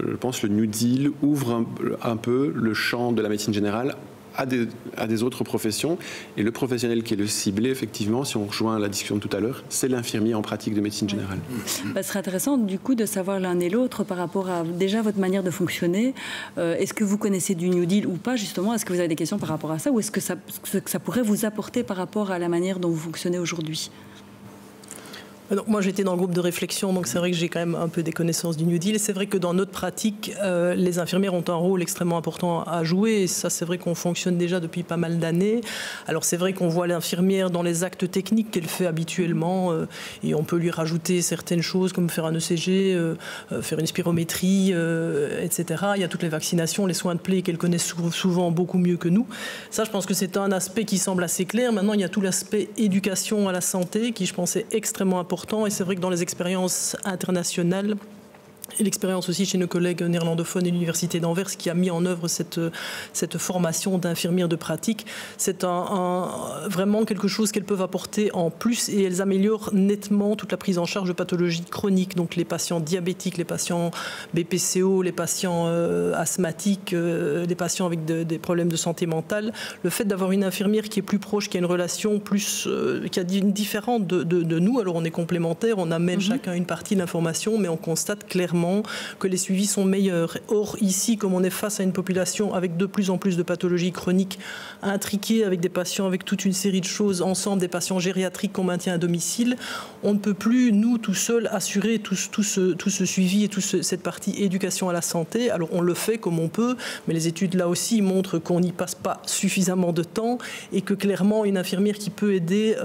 B: je pense, le New Deal ouvre un peu le champ de la médecine générale à des autres professions. Et le professionnel qui est le ciblé, effectivement, si on rejoint la discussion de tout à l'heure, c'est l'infirmier en pratique de médecine générale.
A: Ce serait intéressant, du coup, de savoir l'un et l'autre par rapport à déjà votre manière de fonctionner. Est-ce que vous connaissez du New Deal ou pas, justement ? Est-ce que vous avez des questions par rapport à ça ? Ou est-ce que ça pourrait vous apporter par rapport à la manière dont vous fonctionnez aujourd'hui ?
G: Donc, moi, j'étais dans le groupe de réflexion, donc c'est vrai que j'ai quand même un peu des connaissances du New Deal. Et c'est vrai que dans notre pratique, les infirmières ont un rôle extrêmement important à jouer. Et ça, c'est vrai qu'on fonctionne déjà depuis pas mal d'années. Alors, c'est vrai qu'on voit l'infirmière dans les actes techniques qu'elle fait habituellement. Et on peut lui rajouter certaines choses, comme faire un ECG, faire une spirométrie, etc. Il y a toutes les vaccinations, les soins de plaie qu'elle connaît souvent beaucoup mieux que nous. Ça, je pense que c'est un aspect qui semble assez clair. Maintenant, il y a tout l'aspect éducation à la santé, qui, je pense, est extrêmement important. Et c'est vrai que dans les expériences internationales, et l'expérience aussi chez nos collègues néerlandophones et l'Université d'Anvers qui a mis en œuvre cette formation d'infirmières de pratique, c'est vraiment quelque chose qu'elles peuvent apporter en plus et elles améliorent nettement toute la prise en charge de pathologies chroniques, donc les patients diabétiques, les patients BPCO, les patients asthmatiques, les patients avec des problèmes de santé mentale. Le fait d'avoir une infirmière qui est plus proche, qui a une relation plus, qui a une différente de nous, alors on est complémentaires, on amène chacun une partie de l'information, mais on constate clairement que les suivis sont meilleurs. Or, ici, comme on est face à une population avec de plus en plus de pathologies chroniques intriquées, avec des patients avec toute une série de choses ensemble, des patients gériatriques qu'on maintient à domicile, on ne peut plus, nous, tout seuls, assurer tout ce suivi et toute cette partie éducation à la santé. Alors, on le fait comme on peut, mais les études, là aussi, montrent qu'on n'y passe pas suffisamment de temps et que, clairement, une infirmière qui peut aider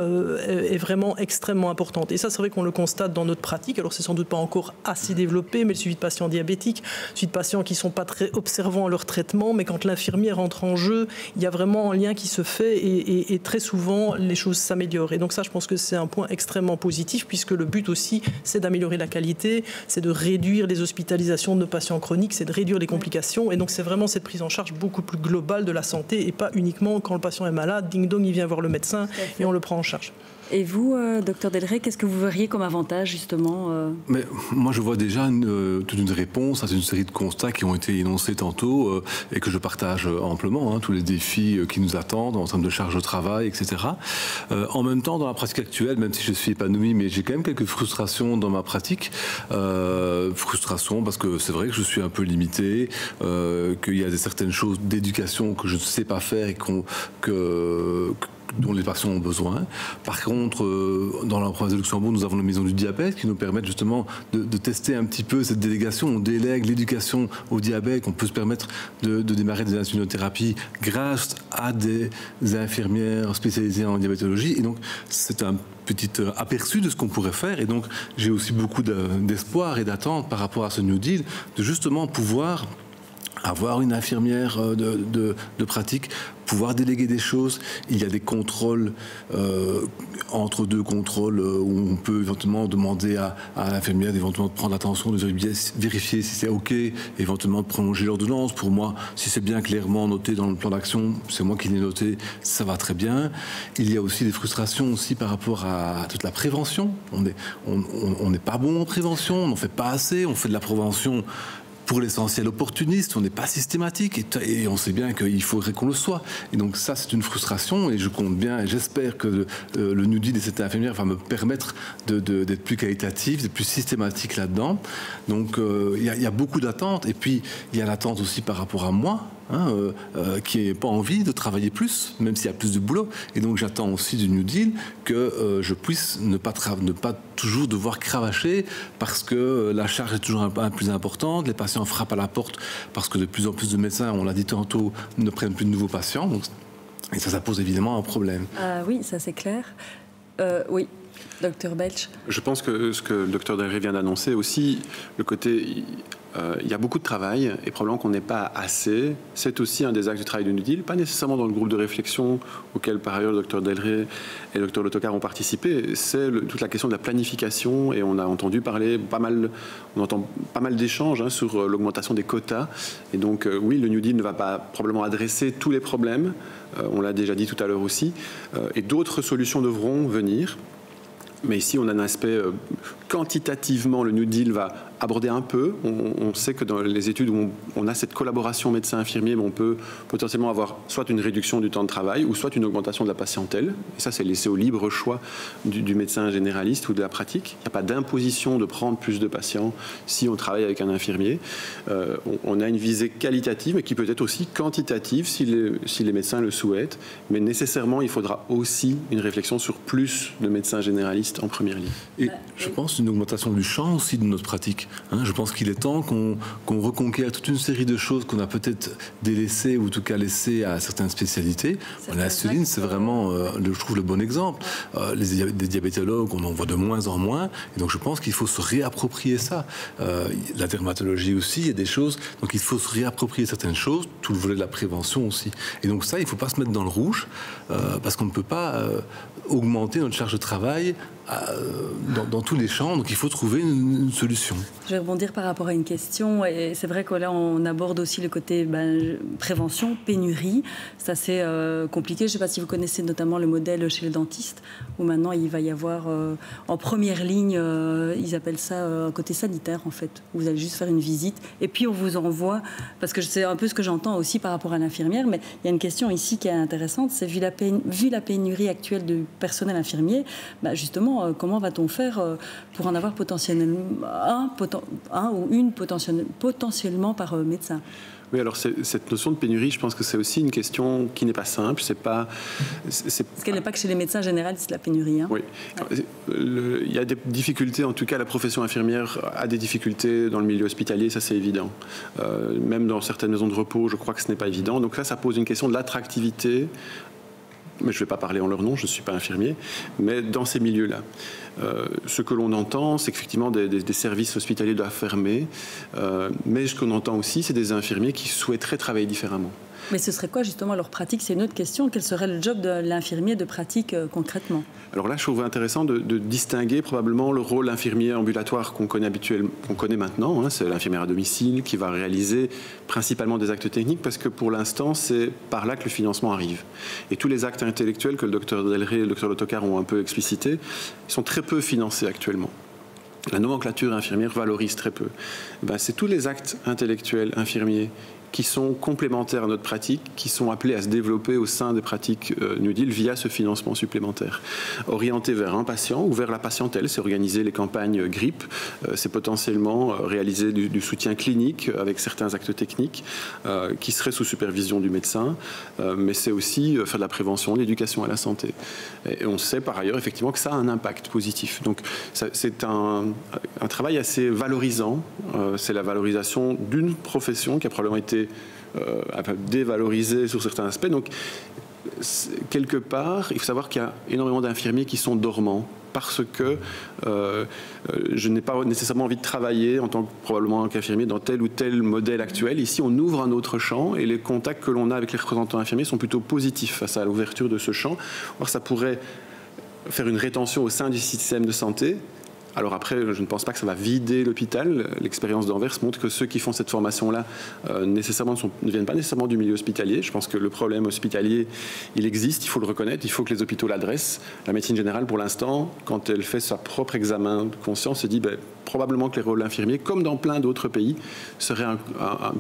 G: est vraiment extrêmement importante. Et ça, c'est vrai qu'on le constate dans notre pratique. Alors, c'est sans doute pas encore assez développé, mais le suivi de patients diabétiques, suivi de patients qui ne sont pas très observants à leur traitement, mais quand l'infirmière entre en jeu, il y a vraiment un lien qui se fait et très souvent les choses s'améliorent. Et donc ça, je pense que c'est un point extrêmement positif puisque le but aussi, c'est d'améliorer la qualité, c'est de réduire les hospitalisations de nos patients chroniques, c'est de réduire les complications. Et donc c'est vraiment cette prise en charge beaucoup plus globale de la santé et pas uniquement quand le patient est malade, ding dong, il vient voir le médecin et on le prend en charge.
A: Et vous, docteur Delray, qu'est-ce que vous verriez comme avantage justement
H: Mais moi, je vois déjà toute une réponse à une série de constats qui ont été énoncés tantôt et que je partage amplement, tous les défis qui nous attendent en termes de charge de travail, etc. En même temps, dans la pratique actuelle, même si je suis épanoui, mais j'ai quand même quelques frustrations dans ma pratique. Frustrations parce que c'est vrai que je suis un peu limité, qu'il y a certaines choses d'éducation que je ne sais pas faire et dont les patients ont besoin. Par contre, dans la province de Luxembourg, nous avons la maison du diabète qui nous permet justement de tester un petit peu cette délégation. On délègue l'éducation au diabète, on peut se permettre de démarrer des insulinothérapies grâce à des infirmières spécialisées en diabétologie. Et donc, c'est un petit aperçu de ce qu'on pourrait faire. Et donc, j'ai aussi beaucoup d'espoir et d'attente par rapport à ce New Deal, de justement pouvoir avoir une infirmière de pratique, pouvoir déléguer des choses. Il y a des contrôles, entre deux contrôles, où on peut éventuellement demander à l'infirmière d'éventuellement prendre l'attention, de vérifier si c'est OK, éventuellement de prolonger l'ordonnance. Pour moi, si c'est bien clairement noté dans le plan d'action, c'est moi qui l'ai noté, ça va très bien. Il y a aussi des frustrations aussi par rapport à toute la prévention. On n'est pas bon en prévention, on n'en fait pas assez, on fait de la prévention pour l'essentiel opportuniste, on n'est pas systématique et on sait bien qu'il faudrait qu'on le soit. Et donc ça, c'est une frustration et je compte bien et j'espère que le New Deal et cette infirmière va me permettre d'être plus qualitatif, d'être plus systématique là-dedans. Donc il y a beaucoup d'attentes et puis il y a l'attente aussi par rapport à moi, qui n'a pas envie de travailler plus, même s'il y a plus de boulot. Et donc j'attends aussi du New Deal que je puisse ne pas toujours devoir cravacher parce que la charge est toujours un peu plus importante, les patients frappent à la porte parce que de plus en plus de médecins, on l'a dit tantôt, ne prennent plus de nouveaux patients. Donc, et ça pose évidemment un problème.
A: Oui, ça c'est clair. Oui, docteur Belch.
B: Je pense que ce que le docteur Delray vient d'annoncer aussi, le côté... il y a beaucoup de travail et probablement qu'on n'est pas assez. C'est aussi un des axes du travail du New Deal, pas nécessairement dans le groupe de réflexion auquel par ailleurs le docteur Delray et le docteur Le Tocard ont participé. C'est toute la question de la planification et on a entendu parler on entend pas mal d'échanges sur l'augmentation des quotas. Et donc oui, le New Deal ne va pas probablement adresser tous les problèmes. On l'a déjà dit tout à l'heure aussi. Et d'autres solutions devront venir. Mais ici, on a un aspect quantitativement, le New Deal va aborder un peu. On sait que dans les études où on a cette collaboration médecin-infirmier, on peut potentiellement avoir soit une réduction du temps de travail ou soit une augmentation de la patientèle. Et ça, c'est laissé au libre choix du médecin généraliste ou de la pratique. Il n'y a pas d'imposition de prendre plus de patients si on travaille avec un infirmier. On a une visée qualitative, mais qui peut être aussi quantitative si les médecins le souhaitent. Mais nécessairement, il faudra aussi une réflexion sur plus de médecins généralistes en première ligne.
H: Et je pense une augmentation du champ aussi de notre pratique. Je pense qu'il est temps qu'on reconquiert toute une série de choses qu'on a peut-être délaissées ou en tout cas laissées à certaines spécialités. L'insuline, c'est vraiment, je trouve, le bon exemple. Des diabétologues, on en voit de moins en moins. Et donc, je pense qu'il faut se réapproprier ça. La dermatologie aussi, il y a des choses. Donc, il faut se réapproprier certaines choses. Tout le volet de la prévention aussi. Et donc, ça, il ne faut pas se mettre dans le rouge parce qu'on ne peut pas augmenter notre charge de travail dans tous les champs, donc il faut trouver une solution.
A: Je vais rebondir par rapport à une question, et c'est vrai que là on aborde aussi le côté prévention, pénurie, c'est assez compliqué. Je ne sais pas si vous connaissez notamment le modèle chez les dentistes, où maintenant il va y avoir en première ligne, ils appellent ça côté sanitaire en fait, vous allez juste faire une visite, et puis on vous envoie, parce que c'est un peu ce que j'entends aussi par rapport à l'infirmière, mais il y a une question ici qui est intéressante, c'est vu la pénurie actuelle du personnel infirmier, justement, comment va-t-on faire pour en avoir potentiellement un ou une potentiellement par médecin?
B: Oui, alors cette notion de pénurie, je pense que c'est aussi une question qui n'est pas simple. Parce
A: qu'elle n'est pas que chez les médecins généralistes, la pénurie.
B: Oui. Ouais. Il y a des difficultés, en tout cas la profession infirmière a des difficultés dans le milieu hospitalier, ça c'est évident. Même dans certaines maisons de repos, je crois que ce n'est pas évident. Donc là, ça pose une question de l'attractivité mais je ne vais pas parler en leur nom, je ne suis pas infirmier, mais dans ces milieux-là. Ce que l'on entend, c'est qu'effectivement des services hospitaliers doivent fermer, mais ce qu'on entend aussi, c'est des infirmiers qui souhaiteraient travailler différemment.
A: Mais ce serait quoi justement leur pratique? C'est une autre question. Quel serait le job de l'infirmier de pratique concrètement? Alors
B: là, je trouve intéressant de distinguer probablement le rôle infirmier ambulatoire qu'on connaît maintenant. Hein, c'est l'infirmière à domicile qui va réaliser principalement des actes techniques parce que pour l'instant, c'est par là que le financement arrive. Et tous les actes intellectuels que le docteur Delray et le docteur Lotokar ont un peu explicités, ils sont très peu financés actuellement. La nomenclature infirmière valorise très peu. C'est tous les actes intellectuels infirmiers qui sont complémentaires à notre pratique, qui sont appelés à se développer au sein des pratiques New Deal via ce financement supplémentaire. Orienté vers un patient ou vers la patientèle, c'est organiser les campagnes grippe, c'est potentiellement réaliser du soutien clinique avec certains actes techniques qui seraient sous supervision du médecin, mais c'est aussi faire de la prévention, l'éducation à la santé. Et on sait par ailleurs effectivement que ça a un impact positif. Donc c'est un travail assez valorisant, c'est la valorisation d'une profession qui a probablement été dévalorisé sur certains aspects. Donc, quelque part, il faut savoir qu'il y a énormément d'infirmiers qui sont dormants parce que je n'ai pas nécessairement envie de travailler en tant que probablement qu'infirmier dans tel ou tel modèle actuel. Ici, on ouvre un autre champ et les contacts que l'on a avec les représentants infirmiers sont plutôt positifs face à l'ouverture de ce champ. Or, ça pourrait faire une rétention au sein du système de santé. Alors après, je ne pense pas que ça va vider l'hôpital. L'expérience d'Anvers montre que ceux qui font cette formation-là ne viennent pas nécessairement du milieu hospitalier. Je pense que le problème hospitalier, il existe, il faut le reconnaître, il faut que les hôpitaux l'adressent. La médecine générale, pour l'instant, quand elle fait sa propre examen de conscience, se dit probablement que les rôles infirmiers, comme dans plein d'autres pays, seraient un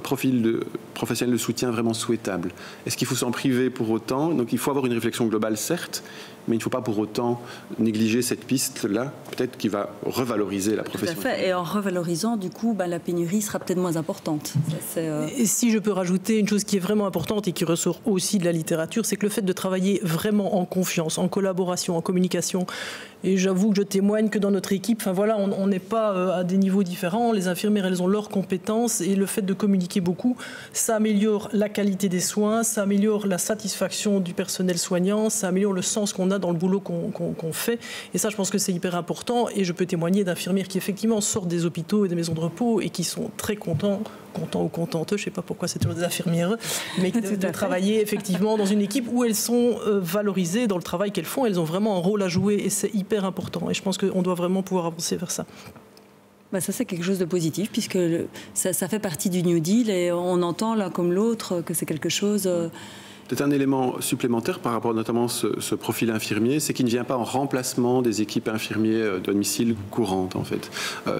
B: profil de professionnel de soutien vraiment souhaitable. Est-ce qu'il faut s'en priver pour autant? Donc il faut avoir une réflexion globale, certes, mais il ne faut pas pour autant négliger cette piste-là, peut-être qui va revaloriser la profession.
A: Tout à fait, et en revalorisant, du coup, la pénurie sera peut-être moins importante.
G: Et si je peux rajouter une chose qui est vraiment importante et qui ressort aussi de la littérature, c'est que le fait de travailler vraiment en confiance, en collaboration, en communication, et j'avoue que je témoigne que dans notre équipe, on n'est pas à des niveaux différents, les infirmières, elles ont leurs compétences, et le fait de communiquer beaucoup, ça améliore la qualité des soins, ça améliore la satisfaction du personnel soignant, ça améliore le sens qu'on a dans le boulot qu'on fait. Et ça, je pense que c'est hyper important. Et je peux témoigner d'infirmières qui, effectivement, sortent des hôpitaux et des maisons de repos et qui sont très contents ou contentes, je ne sais pas pourquoi c'est toujours des infirmières, mais de travailler, effectivement, dans une équipe où elles sont valorisées dans le travail qu'elles font. Elles ont vraiment un rôle à jouer et c'est hyper important. Et je pense qu'on doit vraiment pouvoir avancer vers ça.
A: Ça, c'est quelque chose de positif, puisque ça fait partie du New Deal et on entend l'un comme l'autre que c'est quelque chose...
B: Peut-être un élément supplémentaire par rapport notamment à ce profil infirmier, c'est qu'il ne vient pas en remplacement des équipes infirmiers de domicile courantes, en fait.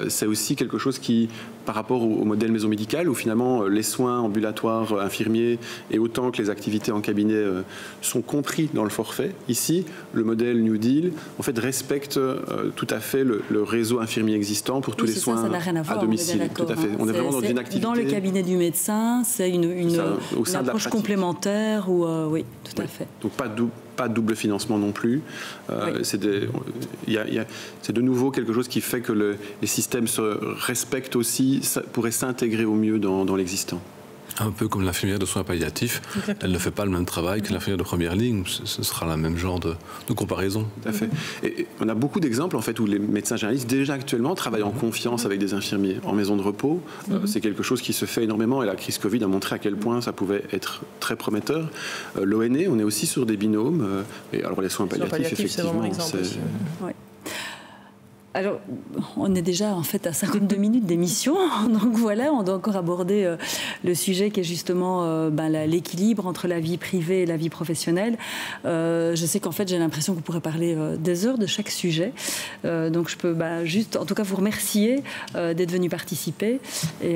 B: C'est aussi quelque chose qui, par rapport au modèle maison médicale, où finalement les soins ambulatoires infirmiers et autant que les activités en cabinet sont compris dans le forfait. Ici, le modèle New Deal, en fait, respecte tout à fait le réseau infirmier existant pour tous les soins à domicile. Tout à fait. On est vraiment dans une activité...
A: Dans le cabinet du médecin, c'est une approche complémentaire. Oui, tout à fait.
B: Donc pas de double financement non plus. Oui. C'est de nouveau quelque chose qui fait que les systèmes se respectent aussi, ça pourrait s'intégrer au mieux dans l'existant.
H: Un peu comme l'infirmière de soins palliatifs. Exactement. Elle ne fait pas le même travail que l'infirmière de première ligne. Ce sera le même genre de comparaison.
B: Tout à fait. Et on a beaucoup d'exemples en fait, où les médecins généralistes déjà actuellement travaillent en confiance avec des infirmiers en maison de repos. C'est quelque chose qui se fait énormément et la crise Covid a montré à quel point ça pouvait être très prometteur. L'ONE, on est aussi sur des binômes. Et alors les soins palliatifs effectivement, c'est...
A: Oui. Alors, on est déjà en fait à 52 minutes d'émission, donc voilà, on doit encore aborder le sujet qui est justement l'équilibre entre la vie privée et la vie professionnelle. Je sais qu'en fait, j'ai l'impression que vous pourrez parler des heures de chaque sujet, donc je peux juste, en tout cas, vous remercier d'être venu participer et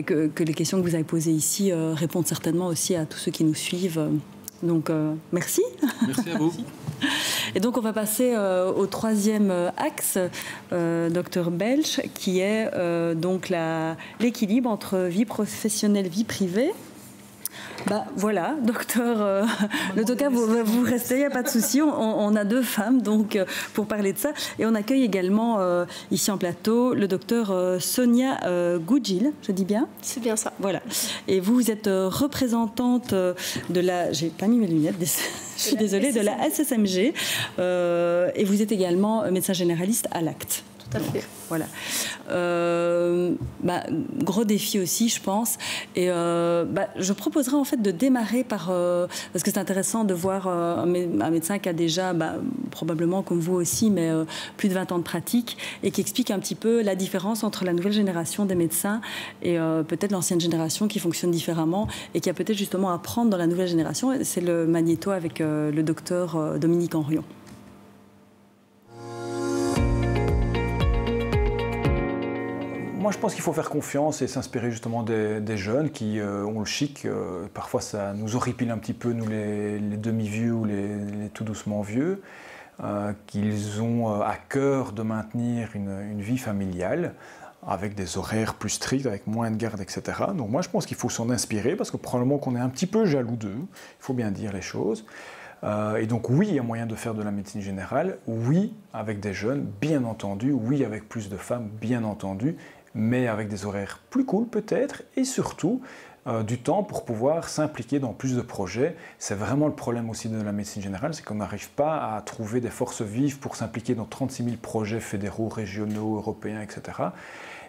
A: que les questions que vous avez posées ici répondent certainement aussi à tous ceux qui nous suivent. Donc, merci.
H: Merci à vous.
A: Et donc, on va passer au troisième axe, Dr Belch, qui est donc l'équilibre entre vie professionnelle, vie privée. Voilà, docteur Lotokar, vous restez, il n'y a pas de souci. On a deux femmes donc pour parler de ça. Et on accueille également ici en plateau le docteur Sonia Goudjil, je dis bien?
I: C'est bien ça.
A: Voilà. Et vous êtes représentante de la... J'ai pas mis mes lunettes, Je suis désolée, de la SSMG. Et vous êtes également médecin généraliste à l'ACT.
I: Tout à fait.
A: Voilà. Gros défi aussi, je pense. Et je proposerais en fait de démarrer par... parce que c'est intéressant de voir un médecin qui a déjà, probablement comme vous aussi, mais plus de 20 ans de pratique, et qui explique un petit peu la différence entre la nouvelle génération des médecins et peut-être l'ancienne génération qui fonctionne différemment et qui a peut-être justement à apprendre dans la nouvelle génération. C'est le magnéto avec le docteur Dominique Henrion.
C: Moi, je pense qu'il faut faire confiance et s'inspirer justement des jeunes qui ont le chic. Parfois, ça nous horripile un petit peu, nous, les demi-vieux ou les tout doucement vieux, qu'ils ont à cœur de maintenir une vie familiale avec des horaires plus stricts, avec moins de garde, etc. Donc moi, je pense qu'il faut s'en inspirer parce que probablement qu'on est un petit peu jaloux d'eux. Il faut bien dire les choses. Et donc oui, il y a moyen de faire de la médecine générale. Oui, avec des jeunes, bien entendu. Oui, avec plus de femmes, bien entendu. Mais avec des horaires plus cool peut-être, et surtout du temps pour pouvoir s'impliquer dans plus de projets. C'est vraiment le problème aussi de la médecine générale, c'est qu'on n'arrive pas à trouver des forces vives pour s'impliquer dans 36 000 projets fédéraux, régionaux, européens, etc.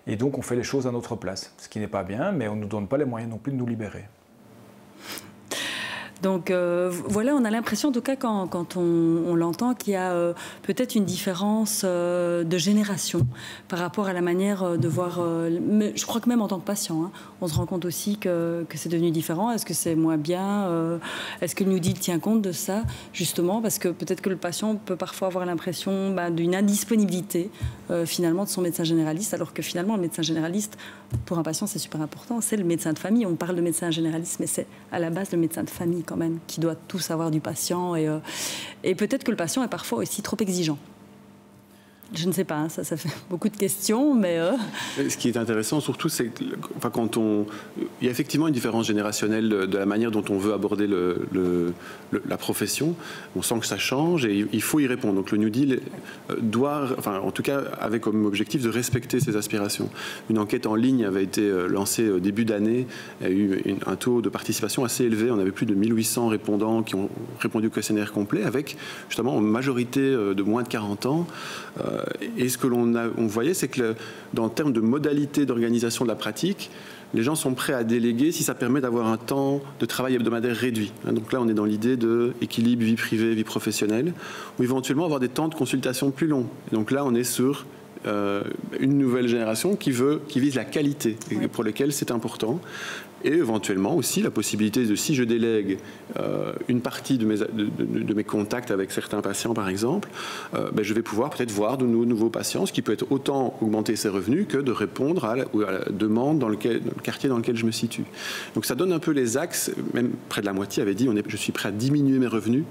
C: Et donc on fait les choses à notre place, ce qui n'est pas bien, mais on ne nous donne pas les moyens non plus de nous libérer.
A: Donc voilà, on a l'impression, en tout cas quand on l'entend, qu'il y a peut-être une différence de génération par rapport à la manière de voir... mais je crois que même en tant que patient, on se rend compte aussi que c'est devenu différent. Est-ce que c'est moins bien Est-ce que le New Deal tient compte de ça, justement? Parce que peut-être que le patient peut parfois avoir l'impression d'une indisponibilité, finalement, de son médecin généraliste, alors que finalement, le médecin généraliste, pour un patient, c'est super important. C'est le médecin de famille. On parle de médecin généraliste, mais c'est à la base le médecin de famille, quand même, qui doit tout savoir du patient, et peut-être que le patient est parfois aussi trop exigeant. Je ne sais pas, ça fait beaucoup de questions, mais...
B: Ce qui est intéressant, surtout, c'est que il y a effectivement une différence générationnelle de la manière dont on veut aborder la profession. On sent que ça change et il faut y répondre. Donc le New Deal doit, en tout cas, avait comme objectif de respecter ces aspirations. Une enquête en ligne avait été lancée au début d'année. Il y a eu un taux de participation assez élevé. On avait plus de 1800 répondants qui ont répondu au questionnaire complet, avec justement une majorité de moins de 40 ans. Et ce que on voyait, c'est que en termes de modalité d'organisation de la pratique, les gens sont prêts à déléguer si ça permet d'avoir un temps de travail hebdomadaire réduit. Donc là, on est dans l'idée d'équilibre vie privée, vie professionnelle, ou éventuellement avoir des temps de consultation plus longs. Et donc là, on est sur une nouvelle génération qui vise la qualité, et pour laquelle c'est important. Et éventuellement aussi la possibilité de, si je délègue une partie de mes contacts avec certains patients, par exemple, je vais pouvoir peut-être voir de nouveaux patients, ce qui peut être autant augmenter ses revenus que de répondre à la demande dans le quartier dans lequel je me situe. Donc ça donne un peu les axes, même près de la moitié avait dit je suis prêt à diminuer mes revenus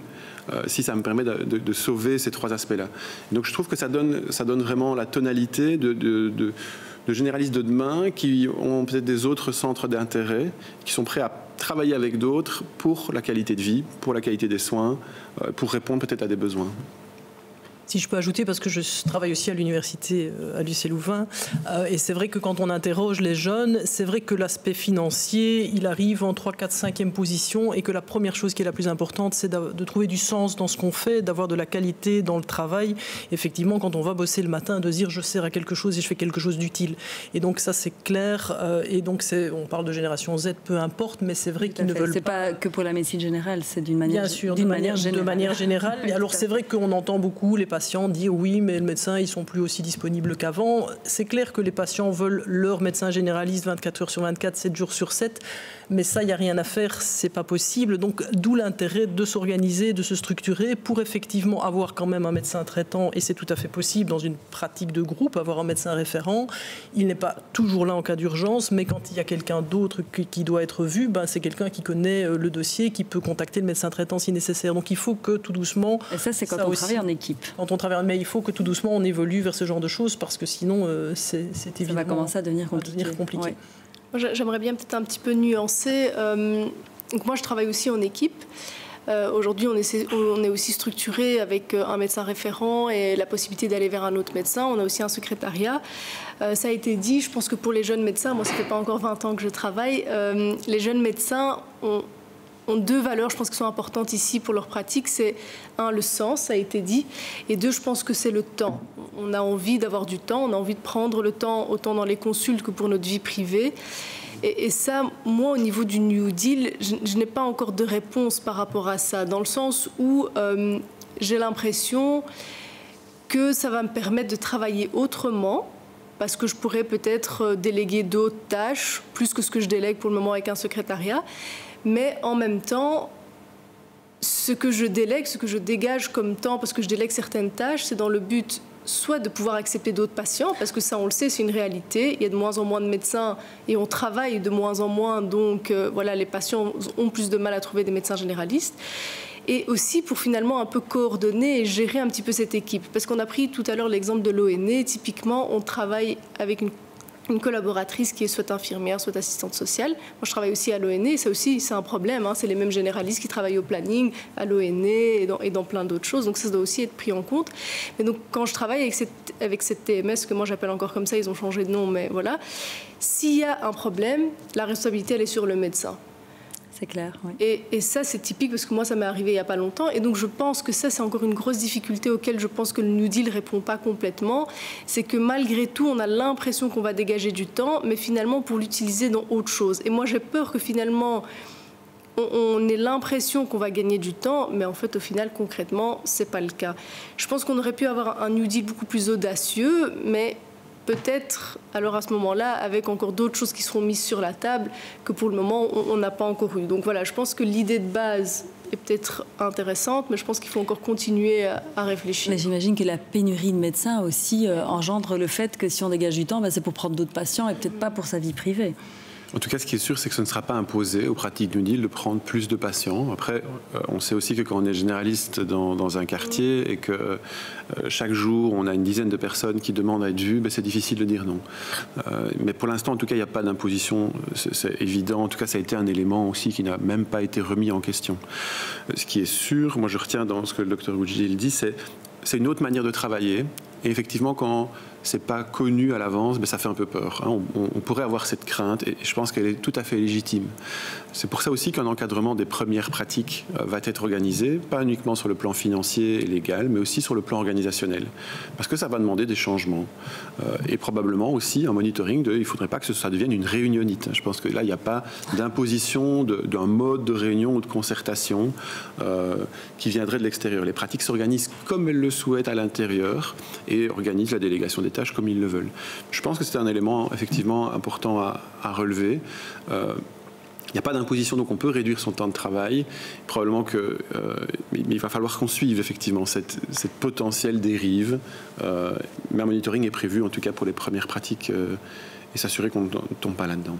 B: si ça me permet de sauver ces trois aspects-là. Donc je trouve que ça donne vraiment la tonalité de généralistes de demain qui ont peut-être des autres centres d'intérêt, qui sont prêts à travailler avec d'autres pour la qualité de vie, pour la qualité des soins, pour répondre peut-être à des besoins.
G: Si je peux ajouter, parce que je travaille aussi à l'université à l'UC Louvain, et c'est vrai que quand on interroge les jeunes, c'est vrai que l'aspect financier, il arrive en 3, 4, 5e position, et que la première chose qui est la plus importante, c'est de trouver du sens dans ce qu'on fait, d'avoir de la qualité dans le travail. Effectivement, quand on va bosser le matin, de dire je sers à quelque chose et je fais quelque chose d'utile. Et donc ça, c'est clair. Et donc on parle de génération Z, peu importe, mais c'est vrai qu'ils ne veulent pas...
A: C'est pas que pour la médecine générale, c'est d'une manière,
G: bien sûr, de manière générale. Et alors c'est vrai qu'on entend beaucoup les patients dire oui, mais les médecins, ils sont plus aussi disponibles qu'avant. C'est clair que les patients veulent leur médecin généraliste 24 heures sur 24, 7 jours sur 7, mais ça, il n'y a rien à faire, c'est pas possible. Donc, d'où l'intérêt de s'organiser, de se structurer pour effectivement avoir quand même un médecin traitant, et c'est tout à fait possible dans une pratique de groupe, avoir un médecin référent. Il n'est pas toujours là en cas d'urgence, mais quand il y a quelqu'un d'autre qui doit être vu, c'est quelqu'un qui connaît le dossier, qui peut contacter le médecin traitant si nécessaire. Donc, il faut que tout doucement...
A: Et ça, c'est quand on travaille en équipe.
G: Quand on travaille, mais il faut que tout doucement on évolue vers ce genre de choses, parce que sinon c'est évidemment...
A: Ça va commencer à devenir compliqué.
I: Ouais. J'aimerais bien peut-être un petit peu nuancer. Donc moi, je travaille aussi en équipe. Aujourd'hui, on est aussi structuré avec un médecin référent et la possibilité d'aller vers un autre médecin. On a aussi un secrétariat. Ça a été dit, je pense que pour les jeunes médecins, moi, ça fait pas encore 20 ans que je travaille, les jeunes médecins ont ont 2 valeurs, je pense, qui sont importantes ici pour leur pratique. C'est 1, le sens, ça a été dit, et 2, je pense que c'est le temps. On a envie d'avoir du temps, on a envie de prendre le temps, autant dans les consultes que pour notre vie privée. Et ça, moi, au niveau du New Deal, je n'ai pas encore de réponse par rapport à ça, dans le sens où j'ai l'impression que ça va me permettre de travailler autrement, parce que je pourrais peut-être déléguer d'autres tâches, plus que ce que je délègue pour le moment avec un secrétariat. Mais en même temps, ce que je délègue, ce que je dégage comme temps, parce que je délègue certaines tâches, c'est dans le but soit de pouvoir accepter d'autres patients, parce que ça, on le sait, c'est une réalité. Il y a de moins en moins de médecins et on travaille de moins en moins, donc voilà, les patients ont plus de mal à trouver des médecins généralistes. Et aussi pour finalement un peu coordonner et gérer un petit peu cette équipe. Parce qu'on a pris tout à l'heure l'exemple de l'ONE. Typiquement, on travaille avec une collaboratrice qui est soit infirmière, soit assistante sociale. Moi, je travaille aussi à l'ONE, et ça aussi, c'est un problème. Hein. C'est les mêmes généralistes qui travaillent au planning, à l'ONE et dans plein d'autres choses. Donc, ça doit aussi être pris en compte. Mais donc, quand je travaille avec cette TMS, que moi, j'appelle encore comme ça, ils ont changé de nom, mais voilà. S'il y a un problème, la responsabilité, elle est sur le médecin.
A: C'est clair, oui.
I: Et ça, c'est typique parce que moi, ça m'est arrivé il n'y a pas longtemps. Et donc, je pense que ça, c'est encore une grosse difficulté auquel je pense que le New Deal ne répond pas complètement. C'est que malgré tout, on a l'impression qu'on va dégager du temps, mais finalement, pour l'utiliser dans autre chose. Et moi, j'ai peur que finalement, on ait l'impression qu'on va gagner du temps, mais en fait, au final, concrètement, ce n'est pas le cas. Je pense qu'on aurait pu avoir un New Deal beaucoup plus audacieux, mais peut-être, alors à ce moment-là, avec encore d'autres choses qui seront mises sur la table que pour le moment, on n'a pas encore eu. Donc voilà, je pense que l'idée de base est peut-être intéressante, mais je pense qu'il faut encore continuer à réfléchir.
A: Mais j'imagine que la pénurie de médecins aussi engendre le fait que si on dégage du temps, c'est pour prendre d'autres patients et peut-être pas pour sa vie privée.
B: En tout cas, ce qui est sûr, c'est que ce ne sera pas imposé aux pratiques New Deal de prendre plus de patients. Après, on sait aussi que quand on est généraliste dans un quartier et que chaque jour, on a une dizaine de personnes qui demandent à être vues, c'est difficile de dire non. Mais pour l'instant, en tout cas, il n'y a pas d'imposition. C'est évident. En tout cas, ça a été un élément aussi qui n'a même pas été remis en question. Ce qui est sûr, moi je retiens dans ce que le Dr Boudjil dit, c'est une autre manière de travailler. Et effectivement, quand c'est pas connu à l'avance, ça fait un peu peur. Hein. On pourrait avoir cette crainte et je pense qu'elle est tout à fait légitime. C'est pour ça aussi qu'un encadrement des premières pratiques va être organisé, pas uniquement sur le plan financier et légal, mais aussi sur le plan organisationnel. Parce que ça va demander des changements. Et probablement aussi un monitoring il ne faudrait pas que ça devienne une réunionnite. Je pense que là, il n'y a pas d'imposition d'un mode de réunion ou de concertation qui viendrait de l'extérieur. Les pratiques s'organisent comme elles le souhaitent à l'intérieur et organisent la délégation des tâches comme ils le veulent. Je pense que c'est un élément effectivement important à relever. Il n'y a pas d'imposition, donc on peut réduire son temps de travail. Probablement que, mais il va falloir qu'on suive effectivement cette potentielle dérive. Mais un monitoring est prévu, en tout cas pour les premières pratiques, et s'assurer qu'on ne tombe pas là-dedans.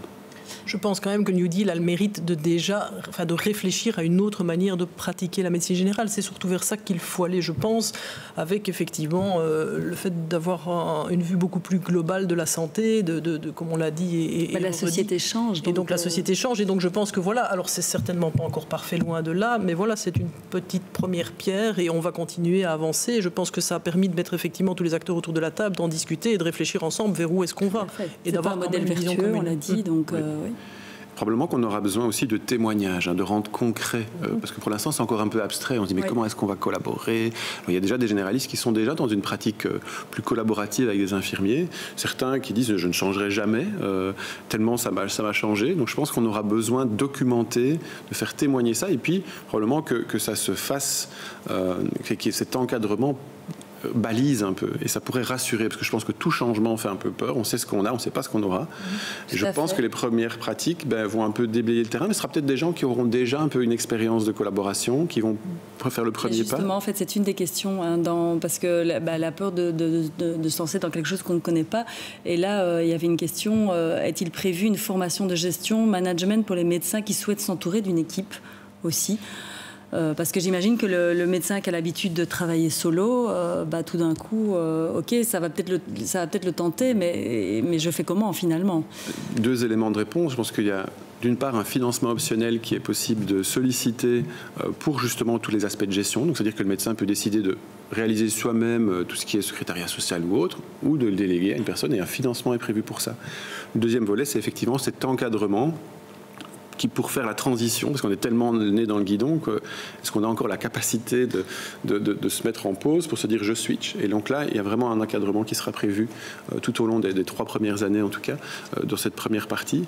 G: Je pense quand même que New Deal a le mérite de réfléchir à une autre manière de pratiquer la médecine générale. C'est surtout vers ça qu'il faut aller, je pense, avec effectivement le fait d'avoir une vue beaucoup plus globale de la santé, comme on l'a dit.
A: La société change.
G: Et donc la société change. Et donc je pense que voilà, alors c'est certainement pas encore parfait, loin de là, mais voilà, c'est une petite première pierre et on va continuer à avancer. Et je pense que ça a permis de mettre effectivement tous les acteurs autour de la table, d'en discuter et de réfléchir ensemble vers où est-ce qu'on va.
A: Et d'avoir un modèle vertueux, on l'a dit, donc oui.
B: Probablement qu'on aura besoin aussi de témoignages, de rendre concret, parce que pour l'instant c'est encore un peu abstrait. On se dit mais comment est-ce qu'on va collaborer? Alors, il y a déjà des généralistes qui sont déjà dans une pratique plus collaborative avec des infirmiers. Certains qui disent je ne changerai jamais, tellement ça m'a changé. Donc je pense qu'on aura besoin de documenter, de faire témoigner ça, et puis probablement que ça se fasse, qu'il y ait cet encadrement balise un peu, et ça pourrait rassurer, parce que je pense que tout changement fait un peu peur. On sait ce qu'on a, on ne sait pas ce qu'on aura. Et je pense que les premières pratiques vont un peu déblayer le terrain, mais ce sera peut-être des gens qui auront déjà un peu une expérience de collaboration, qui vont faire le premier pas.
A: Justement, en fait, c'est une des questions, parce que la peur de se lancer dans quelque chose qu'on ne connaît pas. Et là, il y avait une question, est-il prévu une formation de gestion, management pour les médecins qui souhaitent s'entourer d'une équipe aussi? Parce que j'imagine que le médecin qui a l'habitude de travailler solo, tout d'un coup, ok, ça va peut-être le tenter, mais je fais comment finalement?
B: Deux éléments de réponse. Je pense qu'il y a d'une part un financement optionnel qui est possible de solliciter pour justement tous les aspects de gestion. Donc c'est-à-dire que le médecin peut décider de réaliser soi-même tout ce qui est secrétariat social ou autre, ou de le déléguer à une personne, et un financement est prévu pour ça. Le deuxième volet, c'est effectivement cet encadrement pour faire la transition, parce qu'on est tellement né dans le guidon, est-ce qu'on a encore la capacité de se mettre en pause pour se dire je switch? Et donc là, il y a vraiment un encadrement qui sera prévu tout au long des 3 premières années, en tout cas, dans cette première partie,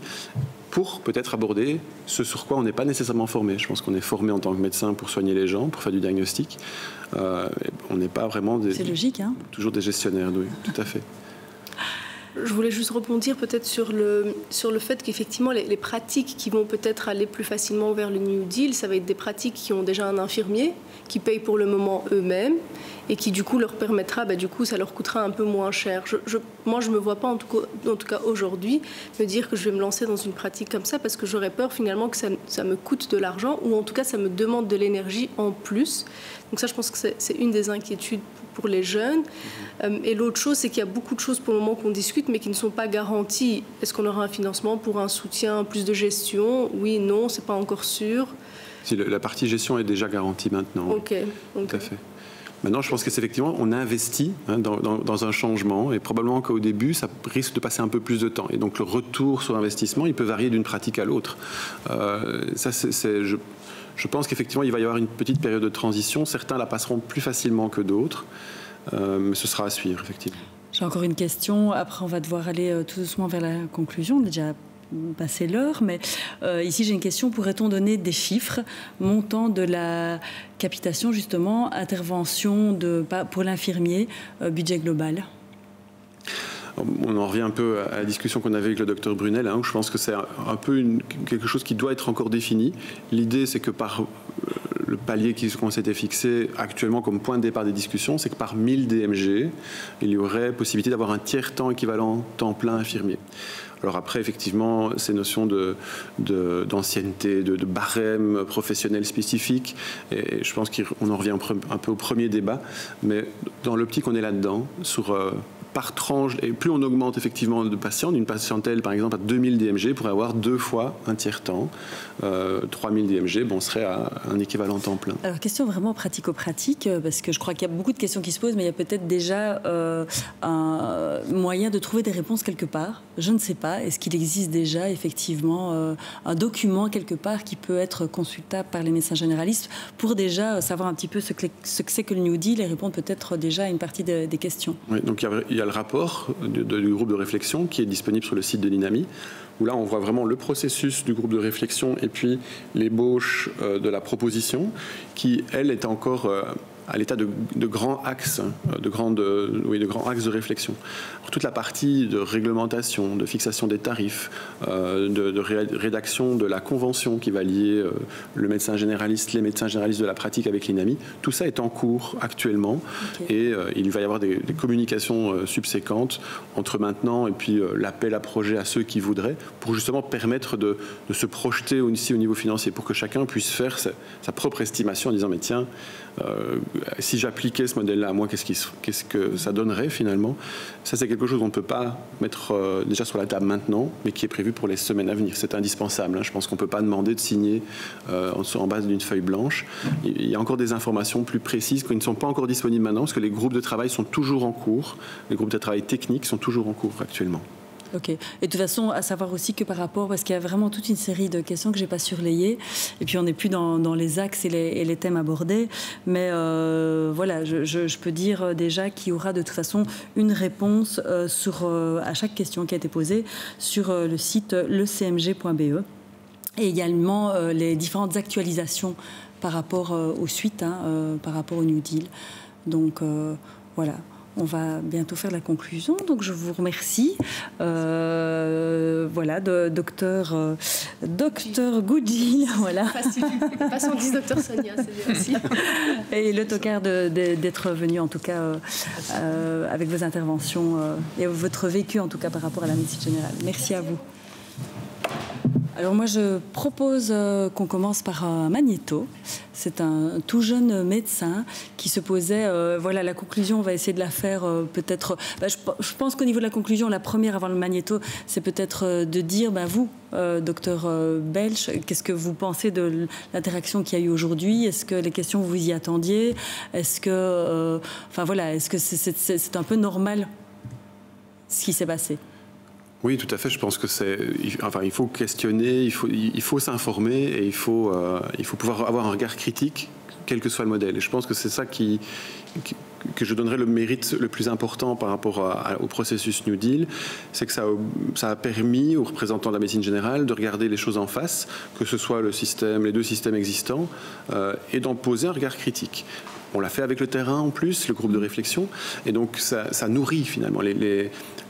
B: pour peut-être aborder ce sur quoi on n'est pas nécessairement formé. Je pense qu'on est formé en tant que médecin pour soigner les gens, pour faire du diagnostic. On n'est pas vraiment
A: c'est logique, hein,
B: toujours des gestionnaires, oui, tout à fait.
I: Je voulais juste rebondir peut-être sur le fait qu'effectivement les pratiques qui vont peut-être aller plus facilement vers le New Deal, ça va être des pratiques qui ont déjà un infirmier, qui payent pour le moment eux-mêmes et qui du coup leur permettra, du coup ça leur coûtera un peu moins cher. Moi je ne me vois pas en tout cas aujourd'hui me dire que je vais me lancer dans une pratique comme ça parce que j'aurais peur finalement que ça me coûte de l'argent ou en tout cas ça me demande de l'énergie en plus. Donc ça je pense que c'est une des inquiétudes pour les jeunes. Et l'autre chose, c'est qu'il y a beaucoup de choses pour le moment qu'on discute, mais qui ne sont pas garanties. Est-ce qu'on aura un financement pour un soutien, plus de gestion? Oui, non, c'est pas encore sûr.
B: Si la partie gestion est déjà garantie maintenant.
I: Ok.
B: Tout à fait. Maintenant, je pense que c'est effectivement, on investit dans un changement et probablement qu'au début, ça risque de passer un peu plus de temps. Et donc, le retour sur investissement, il peut varier d'une pratique à l'autre. Je pense qu'effectivement, il va y avoir une petite période de transition. Certains la passeront plus facilement que d'autres. Mais ce sera à suivre, effectivement.
A: J'ai encore une question. Après, on va devoir aller tout doucement vers la conclusion. On a déjà passé l'heure, mais ici, j'ai une question. Pourrait-on donner des chiffres montant de la capitation, justement, intervention pour l'infirmier, budget global?
B: On en revient un peu à la discussion qu'on avait avec le docteur Brunel. Hein, où je pense que c'est un peu quelque chose qui doit être encore défini. L'idée, c'est que par le palier qu'on s'était fixé actuellement comme point de départ des discussions, c'est que par 1000 DMG, il y aurait possibilité d'avoir un tiers-temps équivalent temps plein infirmier. Alors après, effectivement, ces notions d'ancienneté, de barème professionnel spécifique, et je pense qu'on en revient un peu au premier débat, mais dans l'optique, on est là-dedans, par tranche, et plus on augmente effectivement de patients, d'une patientèle par exemple à 2000 DMG pourrait avoir 2 fois un tiers-temps, 3000 DMG, on serait à un équivalent temps plein.
A: Alors question vraiment pratico-pratique, parce que je crois qu'il y a beaucoup de questions qui se posent, mais il y a peut-être déjà un moyen de trouver des réponses quelque part. Je ne sais pas, est-ce qu'il existe déjà effectivement un document quelque part qui peut être consultable par les médecins généralistes pour déjà savoir un petit peu ce que c'est que le New Deal et répondre peut-être déjà à une partie des questions.
B: Oui, donc il y a le rapport du groupe de réflexion qui est disponible sur le site de l'INAMI, où là on voit vraiment le processus du groupe de réflexion et puis l'ébauche de la proposition qui, elle, est encore à l'état de grands axes, de grands axes de réflexion. Pour toute la partie de réglementation, de fixation des tarifs, de rédaction de la convention qui va lier les médecins généralistes de la pratique avec l'INAMI, tout ça est en cours actuellement. Okay. Et il va y avoir des communications subséquentes entre maintenant et puis l'appel à projet à ceux qui voudraient pour justement permettre de se projeter aussi au niveau financier pour que chacun puisse faire sa propre estimation en disant mais tiens, si j'appliquais ce modèle-là, moi, qu'est-ce que ça donnerait finalement? Ça, c'est quelque chose qu'on ne peut pas mettre déjà sur la table maintenant, mais qui est prévu pour les semaines à venir. C'est indispensable. Hein. Je pense qu'on ne peut pas demander de signer en base d'une feuille blanche. Il y a encore des informations plus précises qui ne sont pas encore disponibles maintenant, parce que les groupes de travail sont toujours en cours. Les groupes de travail techniques sont toujours en cours actuellement.
A: Ok. Et de toute façon, à savoir aussi que par rapport, parce qu'il y a vraiment toute une série de questions que je n'ai pas surlayées, et puis on n'est plus dans les axes et les thèmes abordés, mais voilà, je peux dire déjà qu'il y aura de toute façon une réponse à chaque question qui a été posée sur le site lecmg.be, et également les différentes actualisations par rapport aux suites, par rapport au New Deal. Donc voilà. On va bientôt faire la conclusion, donc je vous remercie. Voilà, docteur Goodil, voilà.
I: Facile. Passons 10 docteur Sonia, c'est bien aussi.
A: Et le tocard d'être venu en tout cas avec vos interventions et votre vécu en tout cas par rapport à la médecine générale. Merci à vous. Alors moi je propose qu'on commence par Magnéto. C'est un tout jeune médecin qui se posait, voilà la conclusion on va essayer de la faire peut-être, je pense qu'au niveau de la conclusion, la première avant le Magnéto, c'est peut-être de dire, vous, docteur Belch, qu'est-ce que vous pensez de l'interaction qu'il y a eu aujourd'hui? Est-ce que les questions vous y attendiez? Est-ce que, est-ce que c'est un peu normal ce qui s'est passé?
B: Oui, tout à fait. Je pense que il faut questionner, il faut s'informer et il faut pouvoir avoir un regard critique, quel que soit le modèle. Et je pense que c'est ça que je donnerais le mérite le plus important par rapport au processus New Deal, c'est que ça a permis aux représentants de la médecine générale de regarder les choses en face, que ce soit les deux systèmes existants, et d'en poser un regard critique. On l'a fait avec le terrain en plus, le groupe de réflexion, et donc ça nourrit finalement.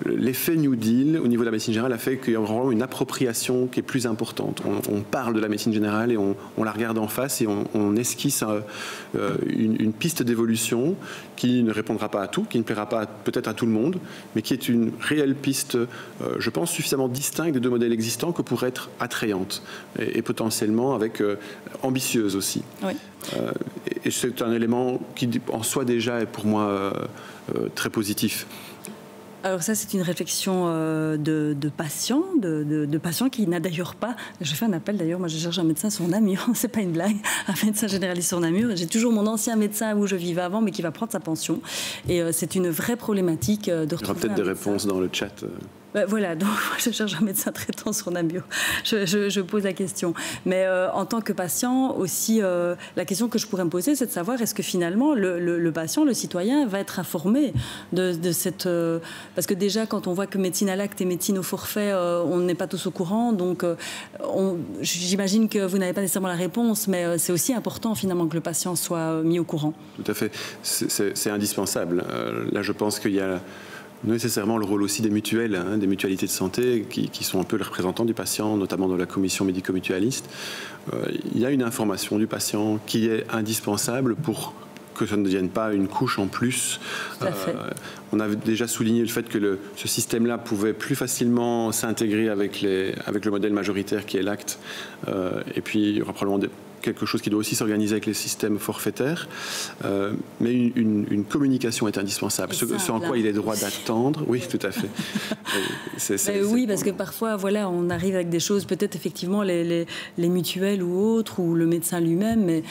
B: L'effet New Deal au niveau de la médecine générale a fait qu'il y a vraiment une appropriation qui est plus importante. On parle de la médecine générale et on la regarde en face et on esquisse une piste d'évolution qui ne répondra pas à tout, qui ne plaira pas peut-être à tout le monde, mais qui est une réelle piste, je pense, suffisamment distincte des deux modèles existants que pour être attrayante et potentiellement ambitieuse aussi. Oui. Et c'est un élément qui en soi déjà est pour moi très positif.
A: Alors ça, c'est une réflexion de patients qui n'a d'ailleurs pas... Je fais un appel d'ailleurs, moi je cherche un médecin sur Namur, c'est pas une blague, un médecin généraliste sur Namur. J'ai toujours mon ancien médecin où je vivais avant, mais qui va prendre sa pension. Et c'est une vraie problématique de retrouver...
B: Il y aura peut-être des réponses dans le chat.
A: Voilà, donc je cherche un médecin traitant sur Namur. Je pose la question. Mais en tant que patient aussi, la question que je pourrais me poser, c'est de savoir est-ce que finalement le patient, le citoyen, va être informé de cette... parce que déjà, quand on voit que médecine à l'acte et médecine au forfait, on n'est pas tous au courant. Donc, j'imagine que vous n'avez pas nécessairement la réponse, mais c'est aussi important finalement que le patient soit mis au courant.
B: Tout à fait. C'est indispensable. Là, je pense qu'il y a... nécessairement le rôle aussi des mutuelles, des mutualités de santé qui sont un peu les représentants du patient, notamment dans la commission médico-mutualiste. Il y a une information du patient qui est indispensable pour que ça ne devienne pas une couche en plus. On avait déjà souligné le fait que ce système-là pouvait plus facilement s'intégrer avec le modèle majoritaire qui est l'acte. Et puis il y aura probablement quelque chose qui doit aussi s'organiser avec les systèmes forfaitaires, mais une communication est indispensable. Ce en quoi il est droit d'attendre, oui, tout à fait.
A: Oui, parce que parfois, voilà, on arrive avec des choses, peut-être effectivement les mutuelles ou autres, ou le médecin lui-même, mais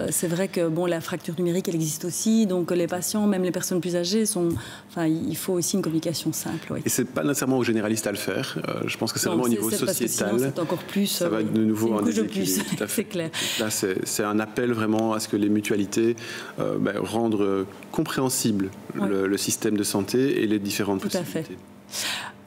A: c'est vrai que la fracture numérique, elle existe aussi, donc les patients, même les personnes plus âgées, il faut aussi une communication simple. Oui.
B: Et c'est pas nécessairement aux généralistes à le faire. Je pense que c'est vraiment au niveau sociétal.
A: C'est encore plus.
B: Ça va de nouveau
A: un déséquilibre. C'est clair.
B: Là, c'est un appel vraiment à ce que les mutualités rendent compréhensible le système de santé et les différentes possibilités.
A: Tout à fait.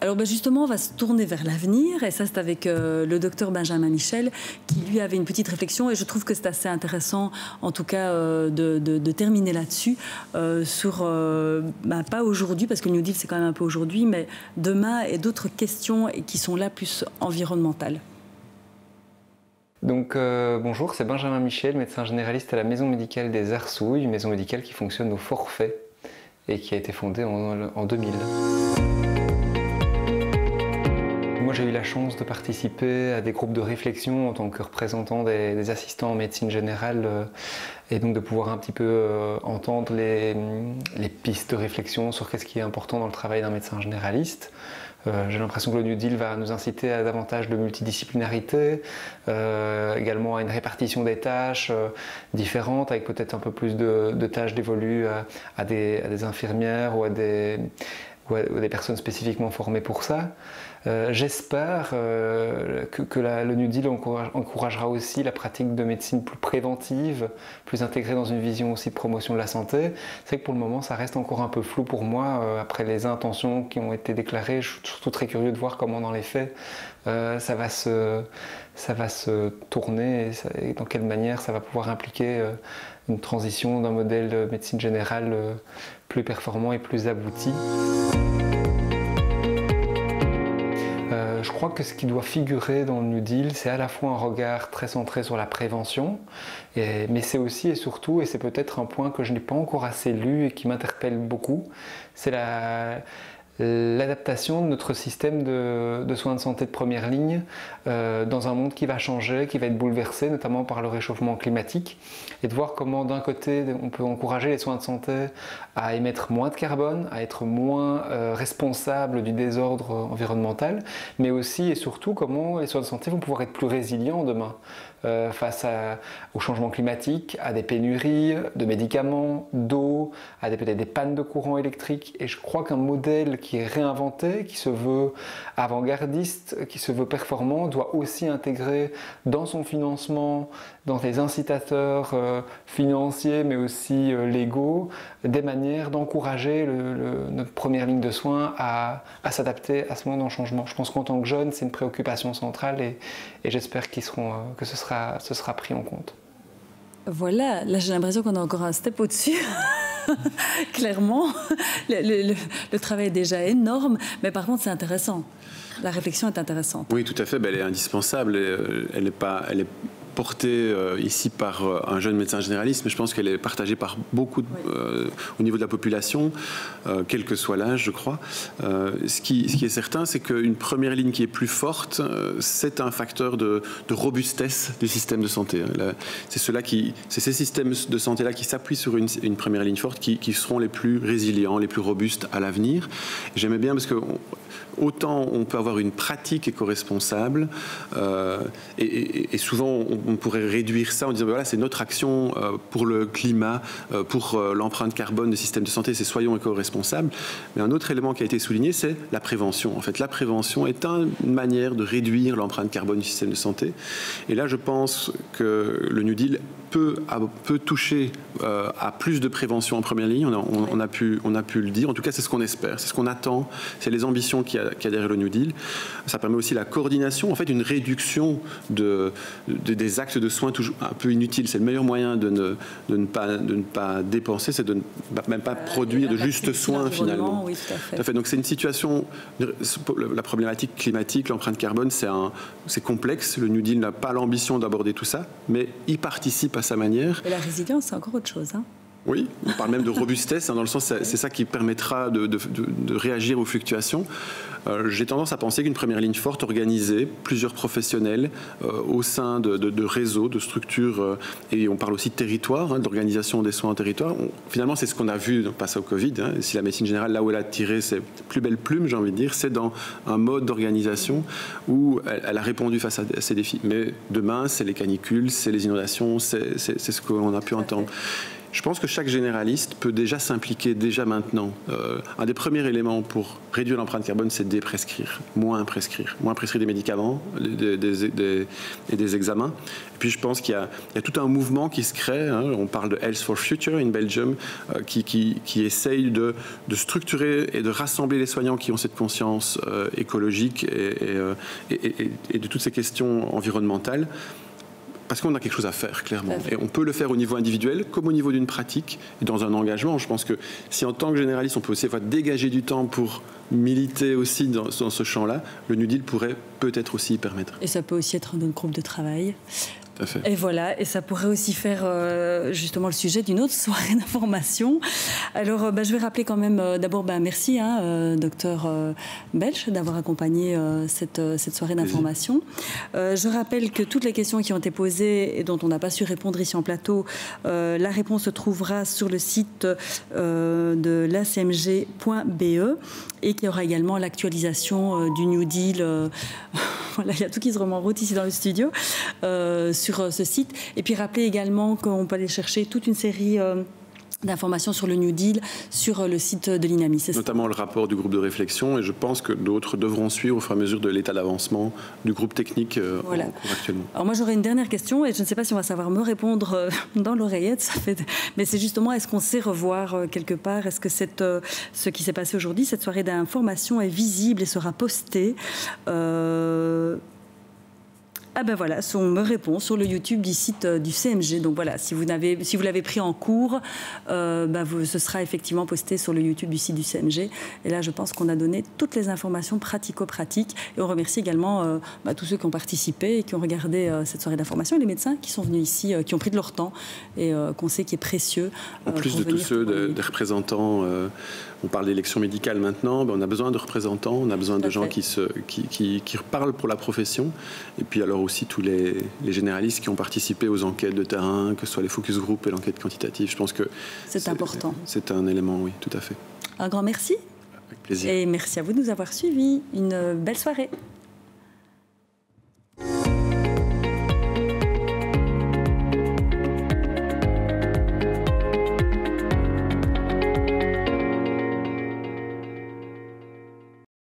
A: Alors justement, on va se tourner vers l'avenir, et ça c'est avec le docteur Benjamin Michel, qui lui avait une petite réflexion, et je trouve que c'est assez intéressant, en tout cas, de terminer là-dessus, sur, pas aujourd'hui, parce que le New Deal c'est quand même un peu aujourd'hui, mais demain, et d'autres questions qui sont là plus environnementales.
J: Donc bonjour, c'est Benjamin Michel, médecin généraliste à la maison médicale des Arsouilles, une maison médicale qui fonctionne au forfait et qui a été fondée en 2000. Moi j'ai eu la chance de participer à des groupes de réflexion en tant que représentant des assistants en médecine générale et donc de pouvoir un petit peu entendre les pistes de réflexion sur qu'est-ce qui est important dans le travail d'un médecin généraliste. J'ai l'impression que le New Deal va nous inciter à davantage de multidisciplinarité, également à une répartition des tâches différentes, avec peut-être un peu plus de tâches dévolues à des infirmières ou à des personnes spécifiquement formées pour ça. J'espère que le New Deal encouragera aussi la pratique de médecine plus préventive, plus intégrée dans une vision aussi de promotion de la santé. C'est vrai que pour le moment, ça reste encore un peu flou pour moi. Après les intentions qui ont été déclarées, je suis surtout très curieux de voir comment dans les faits ça va se tourner et dans quelle manière ça va pouvoir impliquer une transition d'un modèle de médecine générale plus performant et plus abouti. Je crois que ce qui doit figurer dans le New Deal, c'est à la fois un regard très centré sur la prévention, mais c'est aussi et surtout, et c'est peut-être un point que je n'ai pas encore assez lu et qui m'interpelle beaucoup, c'est l'adaptation de notre système de soins de santé de première ligne dans un monde qui va changer, qui va être bouleversé, notamment par le réchauffement climatique, et de voir comment d'un côté on peut encourager les soins de santé à émettre moins de carbone, à être moins responsables du désordre environnemental, mais aussi et surtout comment les soins de santé vont pouvoir être plus résilients demain face au changement climatique, à des pénuries de médicaments, d'eau, à peut-être des pannes de courant électrique. Et je crois qu'un modèle qui est réinventé, qui se veut avant-gardiste, qui se veut performant, doit aussi intégrer dans son financement, dans les incitateurs financiers, mais aussi légaux, des manières d'encourager notre première ligne de soins à s'adapter à ce monde en changement. Je pense qu'en tant que jeunes, c'est une préoccupation centrale et j'espère que ce sera pris en compte.
A: Voilà, là j'ai l'impression qu'on a encore un step au-dessus. Clairement, le travail est déjà énorme, mais par contre c'est intéressant. La réflexion est intéressante.
B: Oui, tout à fait, elle est indispensable. Elle est portée ici par un jeune médecin généraliste, mais je pense qu'elle est partagée par beaucoup au niveau de la population, quel que soit l'âge, je crois. Ce qui est certain, c'est qu'une première ligne qui est plus forte, c'est un facteur de robustesse du système de santé. C'est ces systèmes de santé-là qui s'appuient sur une première ligne forte qui seront les plus résilients, les plus robustes à l'avenir. J'aimais bien parce que autant on peut avoir une pratique éco-responsable et souvent on pourrait réduire ça en disant voilà, c'est notre action pour le climat, pour l'empreinte carbone des systèmes de santé, c'est soyons éco-responsables. Mais un autre élément qui a été souligné, c'est la prévention. En fait, la prévention est une manière de réduire l'empreinte carbone du système de santé. Et là, je pense que le New Deal peut toucher à plus de prévention en première ligne. On a pu le dire. En tout cas, c'est ce qu'on espère, c'est ce qu'on attend, c'est les ambitions qu'il y a derrière le New Deal. Ça permet aussi la coordination, en fait, une réduction des actes de soins toujours un peu inutiles. C'est le meilleur moyen de ne pas dépenser, c'est de ne même pas produire de justes soins finalement.
A: Oui, tout à fait.
B: Tout à fait. Donc c'est une situation, la problématique climatique, l'empreinte carbone, c'est complexe. Le New Deal n'a pas l'ambition d'aborder tout ça, mais il participe à sa manière.
A: Et la résilience, c'est encore autre chose, hein.
B: Oui, on parle même de robustesse, dans le sens c'est ça qui permettra de réagir aux fluctuations. J'ai tendance à penser qu'une première ligne forte, organisée, plusieurs professionnels au sein de réseaux, de structures, et on parle aussi de territoire, d'organisation des soins en territoire. Finalement, c'est ce qu'on a vu face au Covid. Si la médecine générale, là où elle a tiré ses plus belles plumes, j'ai envie de dire, c'est dans un mode d'organisation où elle a répondu face à ces défis. Mais demain, c'est les canicules, c'est les inondations, c'est ce qu'on a pu entendre. Je pense que chaque généraliste peut déjà s'impliquer déjà maintenant. Un des premiers éléments pour réduire l'empreinte carbone, c'est de déprescrire, moins prescrire des médicaments et des examens. Et puis je pense qu'il y a tout un mouvement qui se crée. On parle de Health for Future in Belgium, qui essaye de structurer et de rassembler les soignants qui ont cette conscience écologique et de toutes ces questions environnementales. Parce qu'on a quelque chose à faire, clairement. Et on peut le faire au niveau individuel comme au niveau d'une pratique et dans un engagement. Je pense que si en tant que généraliste, on peut aussi dégager du temps pour militer aussi dans ce champ-là, le New Deal pourrait peut-être aussi y permettre.
A: Et ça peut aussi être notre groupe de travail.
B: Tout à fait.
A: Et voilà, et ça pourrait aussi faire justement le sujet d'une autre soirée d'information. Alors, je vais rappeler quand même d'abord, merci, docteur Belch, d'avoir accompagné cette soirée d'information. Je rappelle que toutes les questions qui ont été posées et dont on n'a pas su répondre ici en plateau, la réponse se trouvera sur le site de l'acmg.be et qu'il y aura également l'actualisation du New Deal. Voilà, il y a tout qui se remet en route ici dans le studio sur ce site. Et puis rappelez également qu'on peut aller chercher toute une série d'informations sur le New Deal sur le site de l'INAMI.
B: Notamment le rapport du groupe de réflexion, et je pense que d'autres devront suivre au fur et à mesure de l'état d'avancement du groupe technique en cours actuellement.
A: Alors moi j'aurais une dernière question, et je ne sais pas si on va savoir me répondre dans l'oreillette, mais c'est justement, est-ce qu'on sait revoir quelque part, est-ce que ce qui s'est passé aujourd'hui, cette soirée d'information est visible et sera postée voilà, on me répond sur le YouTube du site du CMG. Donc voilà, si vous l'avez pris en cours, ce sera effectivement posté sur le YouTube du site du CMG. Et là, je pense qu'on a donné toutes les informations pratico-pratiques. Et on remercie également tous ceux qui ont participé et qui ont regardé cette soirée d'information, et les médecins qui sont venus ici, qui ont pris de leur temps et qu'on sait qui est précieux.
B: En plus de tous ceux des représentants, on parle d'élections médicales maintenant, on a besoin de représentants, on a besoin de gens qui parlent pour la profession. Et puis alors aussi tous les généralistes qui ont participé aux enquêtes de terrain, que ce soit les focus group et l'enquête quantitative. Je pense que
A: c'est important.
B: C'est un élément, oui, tout à fait.
A: Un grand merci.
B: Avec plaisir.
A: Et merci à vous de nous avoir suivis. Une belle soirée.